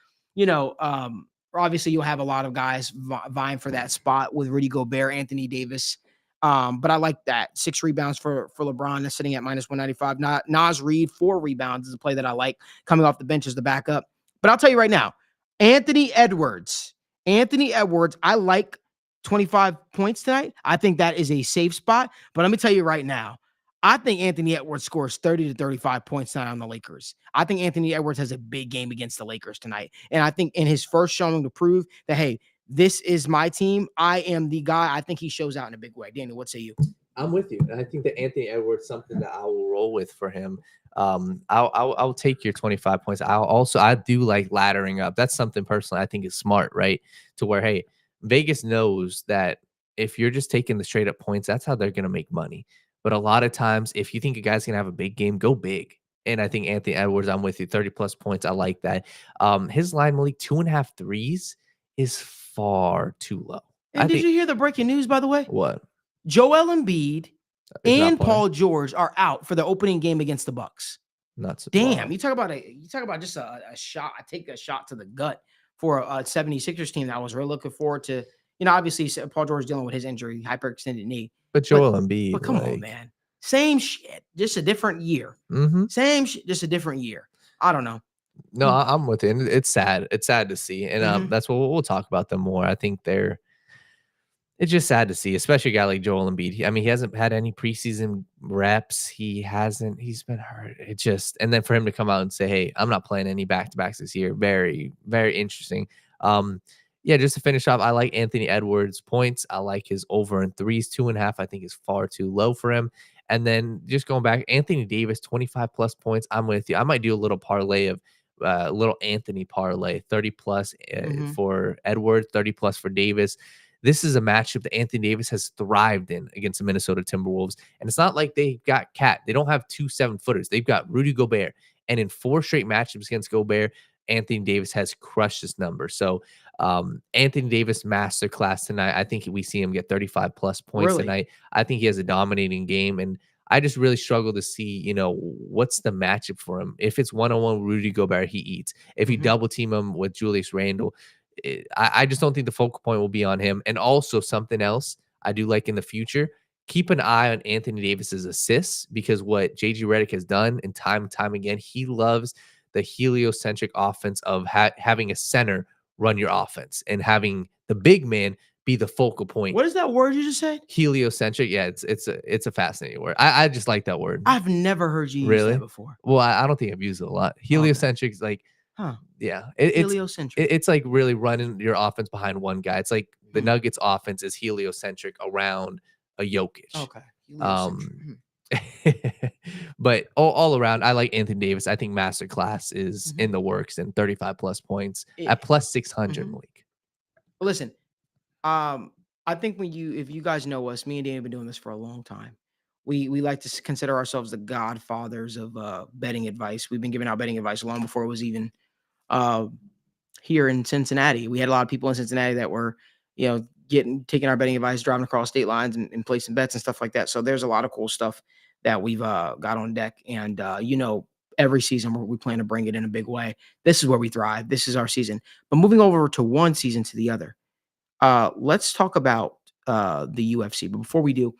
obviously you'll have a lot of guys vying for that spot with Rudy Gobert, Anthony Davis. But I like that. 6 rebounds for LeBron that's sitting at minus 195. Naz Reid, 4 rebounds is a play that I like coming off the bench as the backup. But I'll tell you right now, Anthony Edwards, I like 25 points tonight. I think that is a safe spot. But let me tell you right now, I think Anthony Edwards scores 30 to 35 points tonight on the Lakers. I think Anthony Edwards has a big game against the Lakers tonight. And I think in his first showing to prove that, hey, this is my team, I am the guy, I think he shows out in a big way. Daniel, what say you? I'm with you. I think that Anthony Edwards is something that I will roll with for him. I'll take your 25 points. I do like laddering up. That's something personally I think is smart, right? To where, hey, Vegas knows that if you're just taking the straight up points, that's how they're going to make money. But a lot of times, if you think a guy's going to have a big game, go big. And I think Anthony Edwards, I'm with you, 30 plus points. I like that. His line, Malik, 2.5 threes is far too low. And did you hear the breaking news, by the way? What? Joel Embiid He's and not playing. Paul George are out for the opening game against the Bucks. Not so Damn, you talk about just a shot. I take a shot to the gut for a 76ers team that I was really looking forward to. Obviously Paul George dealing with his injury, hyperextended knee. But Joel Embiid. But come on, man. Same shit, just a different year. Same shit, just a different year. I don't know. No, I'm with you. And it's sad. It's sad to see. And that's what we'll talk about them more. I think they're It's just sad to see, especially a guy like Joel Embiid. I mean, he hasn't had any preseason reps. He's been hurt. It just, and then for him to come out and say, "Hey, I'm not playing any back-to-backs this year." Very, very interesting. Um, yeah, just to finish off, I like Anthony Edwards' points. I like his over and threes. 2.5, I think, is far too low for him. And then just going back, Anthony Davis, 25 plus points. I'm with you. I might do a little parlay of little Anthony parlay, 30 plus for Edwards, 30 plus for Davis. This is a matchup that Anthony Davis has thrived in against the Minnesota Timberwolves. And it's not like they got Cat. They don't have 2 7-footers. They've got Rudy Gobert. And in 4 straight matchups against Gobert, Anthony Davis has crushed this number. So Anthony Davis masterclass tonight. I think we see him get 35 plus points Really? tonight. I think he has a dominating game. And I just really struggle to see, what's the matchup for him. If it's one-on-one Rudy Gobert, he eats. If you double team him with Julius Randle, I just don't think the focal point will be on him. And also something else I do like in the future, keep an eye on Anthony Davis's assists, because what JG Redick has done and time again, he loves the heliocentric offense of having a center run your offense and having the big man be the focal point. What is that word you just said? Heliocentric. Yeah, it's a fascinating word. I just like that word. I've never heard you use Really? that before. Well, I don't think I've used it a lot. Heliocentric is like, Huh. yeah, Heliocentric. it's like really running your offense behind one guy. It's like the Hmm. Nuggets offense is heliocentric around a Jokic. Okay. Heliocentric. But all around, I like Anthony Davis. I think masterclass is in the works and 35 plus points at plus 600 Malik. Listen, I think if you guys know us, me and Dan have been doing this for a long time. We like to consider ourselves the godfathers of betting advice. We've been giving out betting advice long before it was even here in Cincinnati. We had a lot of people in Cincinnati that were, taking our betting advice, driving across state lines and placing bets and stuff like that. So there's a lot of cool stuff that we've got on deck. And, every season we plan to bring it in a big way. This is where we thrive. This is our season. But moving over to one season to the other, let's talk about the UFC. But before we do,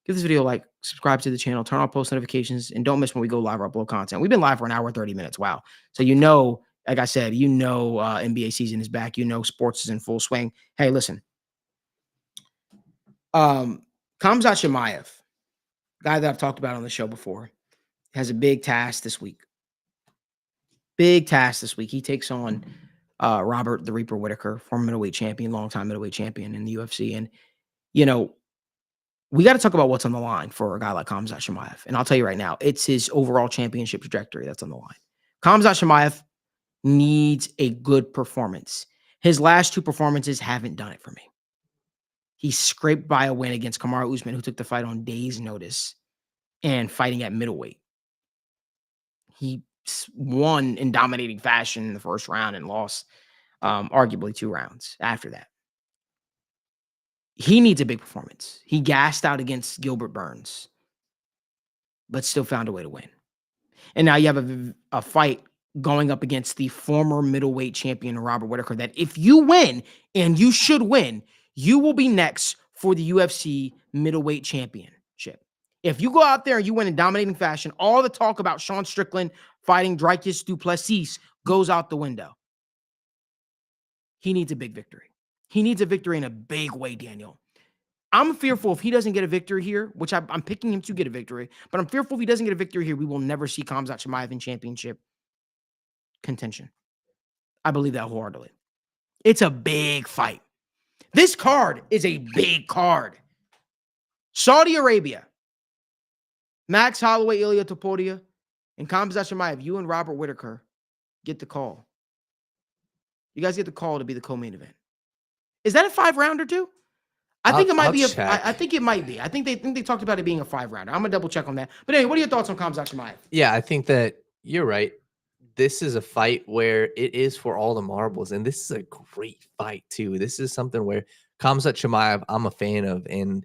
give this video a like, subscribe to the channel, turn on post notifications, and don't miss when we go live or upload content. We've been live for an hour, 30 minutes. Wow. So, like I said, NBA season is back. Sports is in full swing. Hey, listen. Khamzat Chimaev, guy that I've talked about on the show before, has a big task this week. He takes on Robert the Reaper Whitaker, former middleweight champion, longtime middleweight champion in the UFC. And, we got to talk about what's on the line for a guy like Khamzat Chimaev. And I'll tell you right now, it's his overall championship trajectory that's on the line. Khamzat Chimaev needs a good performance. His last 2 performances haven't done it for me. He's scraped by a win against Kamaru Usman, who took the fight on days' notice and fighting at middleweight. He won in dominating fashion in the first round and lost arguably 2 rounds after that. He needs a big performance. He gassed out against Gilbert Burns, but still found a way to win. And now you have a fight going up against the former middleweight champion, Robert Whitaker, that if you win, and you should win, you will be next for the UFC middleweight championship. If you go out there and you win in dominating fashion, all the talk about Sean Strickland fighting Dricus du Plessis goes out the window. He needs a big victory. He needs a victory in a big way, Daniel. I'm fearful if he doesn't get a victory here, which I'm picking him to get a victory, but I'm fearful if he doesn't get a victory here, we will never see Khamzat Chimaev in championship contention. I believe that wholeheartedly. It's a big fight. This card is a big card. Saudi Arabia, Max Holloway, Ilia Topuria, and Khamzat Chimaev, you and Robert Whitaker get the call. You guys get the call to be the co-main event. Is that a 5-rounder too? I think it might be. I think it might be. I think they talked about it being a 5-rounder. I'm gonna double check on that. But anyway, what are your thoughts on Khamzat Chimaev? Yeah, I think that you're right. This is a fight where it is for all the marbles, and this is a great fight too. This is something where Khamzat Chimaev, I'm a fan of, and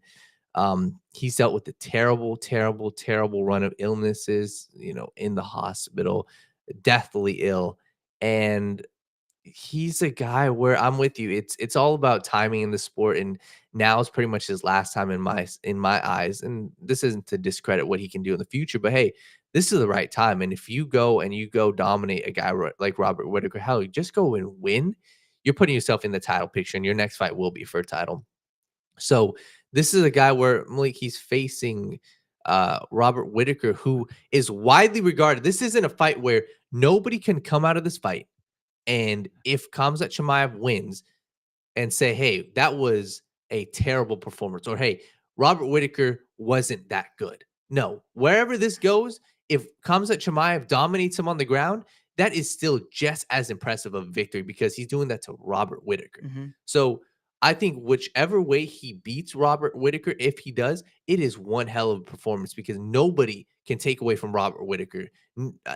he's dealt with a terrible, terrible, terrible run of illnesses. In the hospital, deathly ill, and he's a guy where I'm with you. It's all about timing in the sport, and now is pretty much his last time in my eyes. And this isn't to discredit what he can do in the future, but hey, this is the right time. And if you go dominate a guy like Robert Whitaker, hell, just go and win. You're putting yourself in the title picture, and your next fight will be for a title. So this is a guy where Malik, he's facing Robert Whitaker, who is widely regarded. This isn't a fight where nobody can come out of this fight, and if Khamzat Chimaev wins and say, hey, that was a terrible performance, or hey, Robert Whitaker wasn't that good. No, wherever this goes, if Khamzat Chimaev dominates him on the ground, that is still just as impressive of a victory because he's doing that to Robert Whitaker. So I think whichever way he beats Robert Whitaker, if he does, it is one hell of a performance because nobody can take away from Robert Whitaker.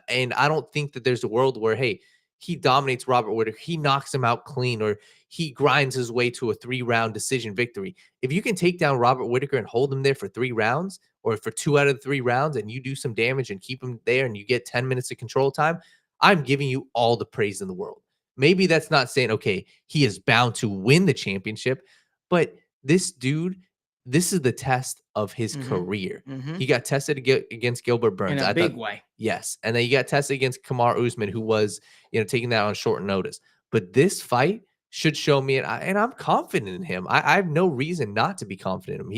And I don't think that there's a world where, hey, he dominates Robert Whitaker, he knocks him out clean, or he grinds his way to a 3-round decision victory. If you can take down Robert Whitaker and hold him there for 3 rounds or for 2 out of the 3 rounds and you do some damage and keep him there and you get 10 minutes of control time, I'm giving you all the praise in the world. Maybe that's not saying, okay, he is bound to win the championship, but this dude, this is the test of his career. He got tested against Gilbert Burns. In a big way. Yes. And then he got tested against Kamaru Usman, who was, taking that on short notice. But this fight should show me, and I'm confident in him. I have no reason not to be confident in him.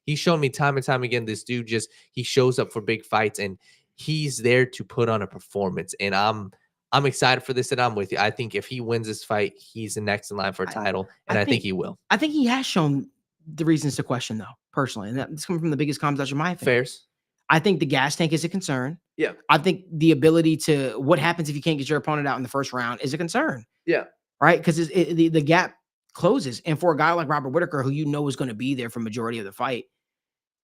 He's shown me time and time again, this dude he shows up for big fights and he's there to put on a performance. And I'm excited for this, and I'm with you. I think if he wins this fight, he's the next in line for a title, and I think he will. I think he has shown the reasons to question, though, personally. And that's coming from the biggest Khamzat Chimaev fan. Fairs. I think the gas tank is a concern. Yeah. I think the ability to what happens if you can't get your opponent out in the first round is a concern. Yeah. Right? Because the gap closes. And for a guy like Robert Whitaker, who is going to be there for majority of the fight,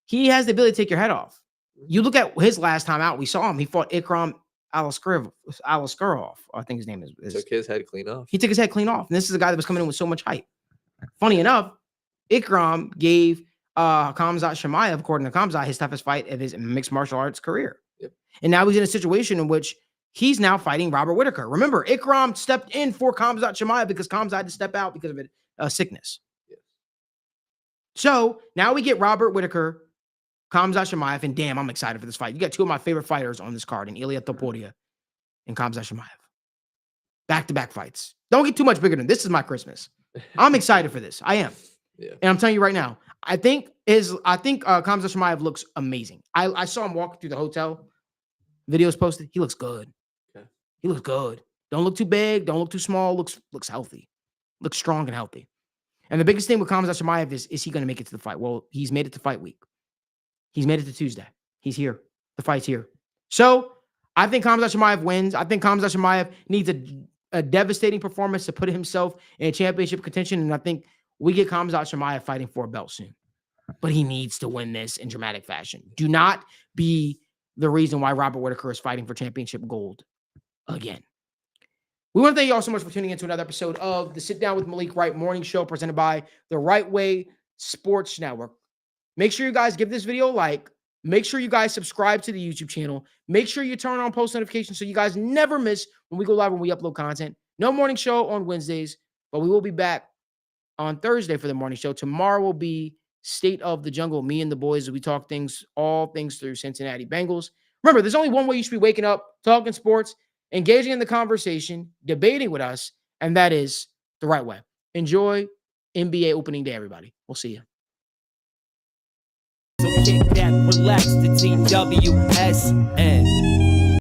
he has the ability to take your head off. You look at his last time out, we saw him. He fought Ikram Aliskerov, I think his name is. Took his head clean off. He took his head clean off. And this is a guy that was coming in with so much hype. Funny enough, Ikram gave Khamzat Chimaev, according to Khamzat, his toughest fight of his mixed martial arts career. Yep. And now he's in a situation in which he's now fighting Robert Whitaker. Remember, Ikram stepped in for Khamzat Chimaev because Khamzat had to step out because of a sickness. Yes. So now we get Robert Whitaker, Khamzat Chimaev, and damn, I'm excited for this fight. You got 2 of my favorite fighters on this card, in Ilia Topuria and Khamzat Chimaev. Back-to-back fights. Don't get too much bigger than this. Is my Christmas. I'm excited for this. I am. Yeah. And I'm telling you right now, I think Khamzat Chimaev looks amazing. I saw him walking through the hotel. Videos posted. He looks good. Okay. He looks good. Don't look too big. Don't look too small. Looks healthy. Looks strong and healthy. And the biggest thing with Khamzat Chimaev is he going to make it to the fight? Well, he's made it to fight week. He's made it to Tuesday. He's here. The fight's here. So I think Khamzat Chimaev wins. I think Khamzat Chimaev needs a devastating performance to put himself in championship contention. And I think we get Khamzat Chimaev fighting for a belt soon. But he needs to win this in dramatic fashion. Do not be the reason why Robert Whitaker is fighting for championship gold again. We want to thank you all so much for tuning in to another episode of the Sit Down with Malik Wright morning show presented by the Right Way Sports Network. Make sure you guys give this video a like. Make sure you guys subscribe to the YouTube channel. Make sure you turn on post notifications so you guys never miss when we go live, when we upload content. No morning show on Wednesdays, but we will be back on Thursday for the morning show. Tomorrow will be State of the Jungle. Me and the boys, we talk all things through Cincinnati Bengals. Remember, there's only one way you should be waking up, talking sports, engaging in the conversation, debating with us, and that is the right way. Enjoy NBA opening day, everybody. We'll see you. So kick that, relax, the TWSN.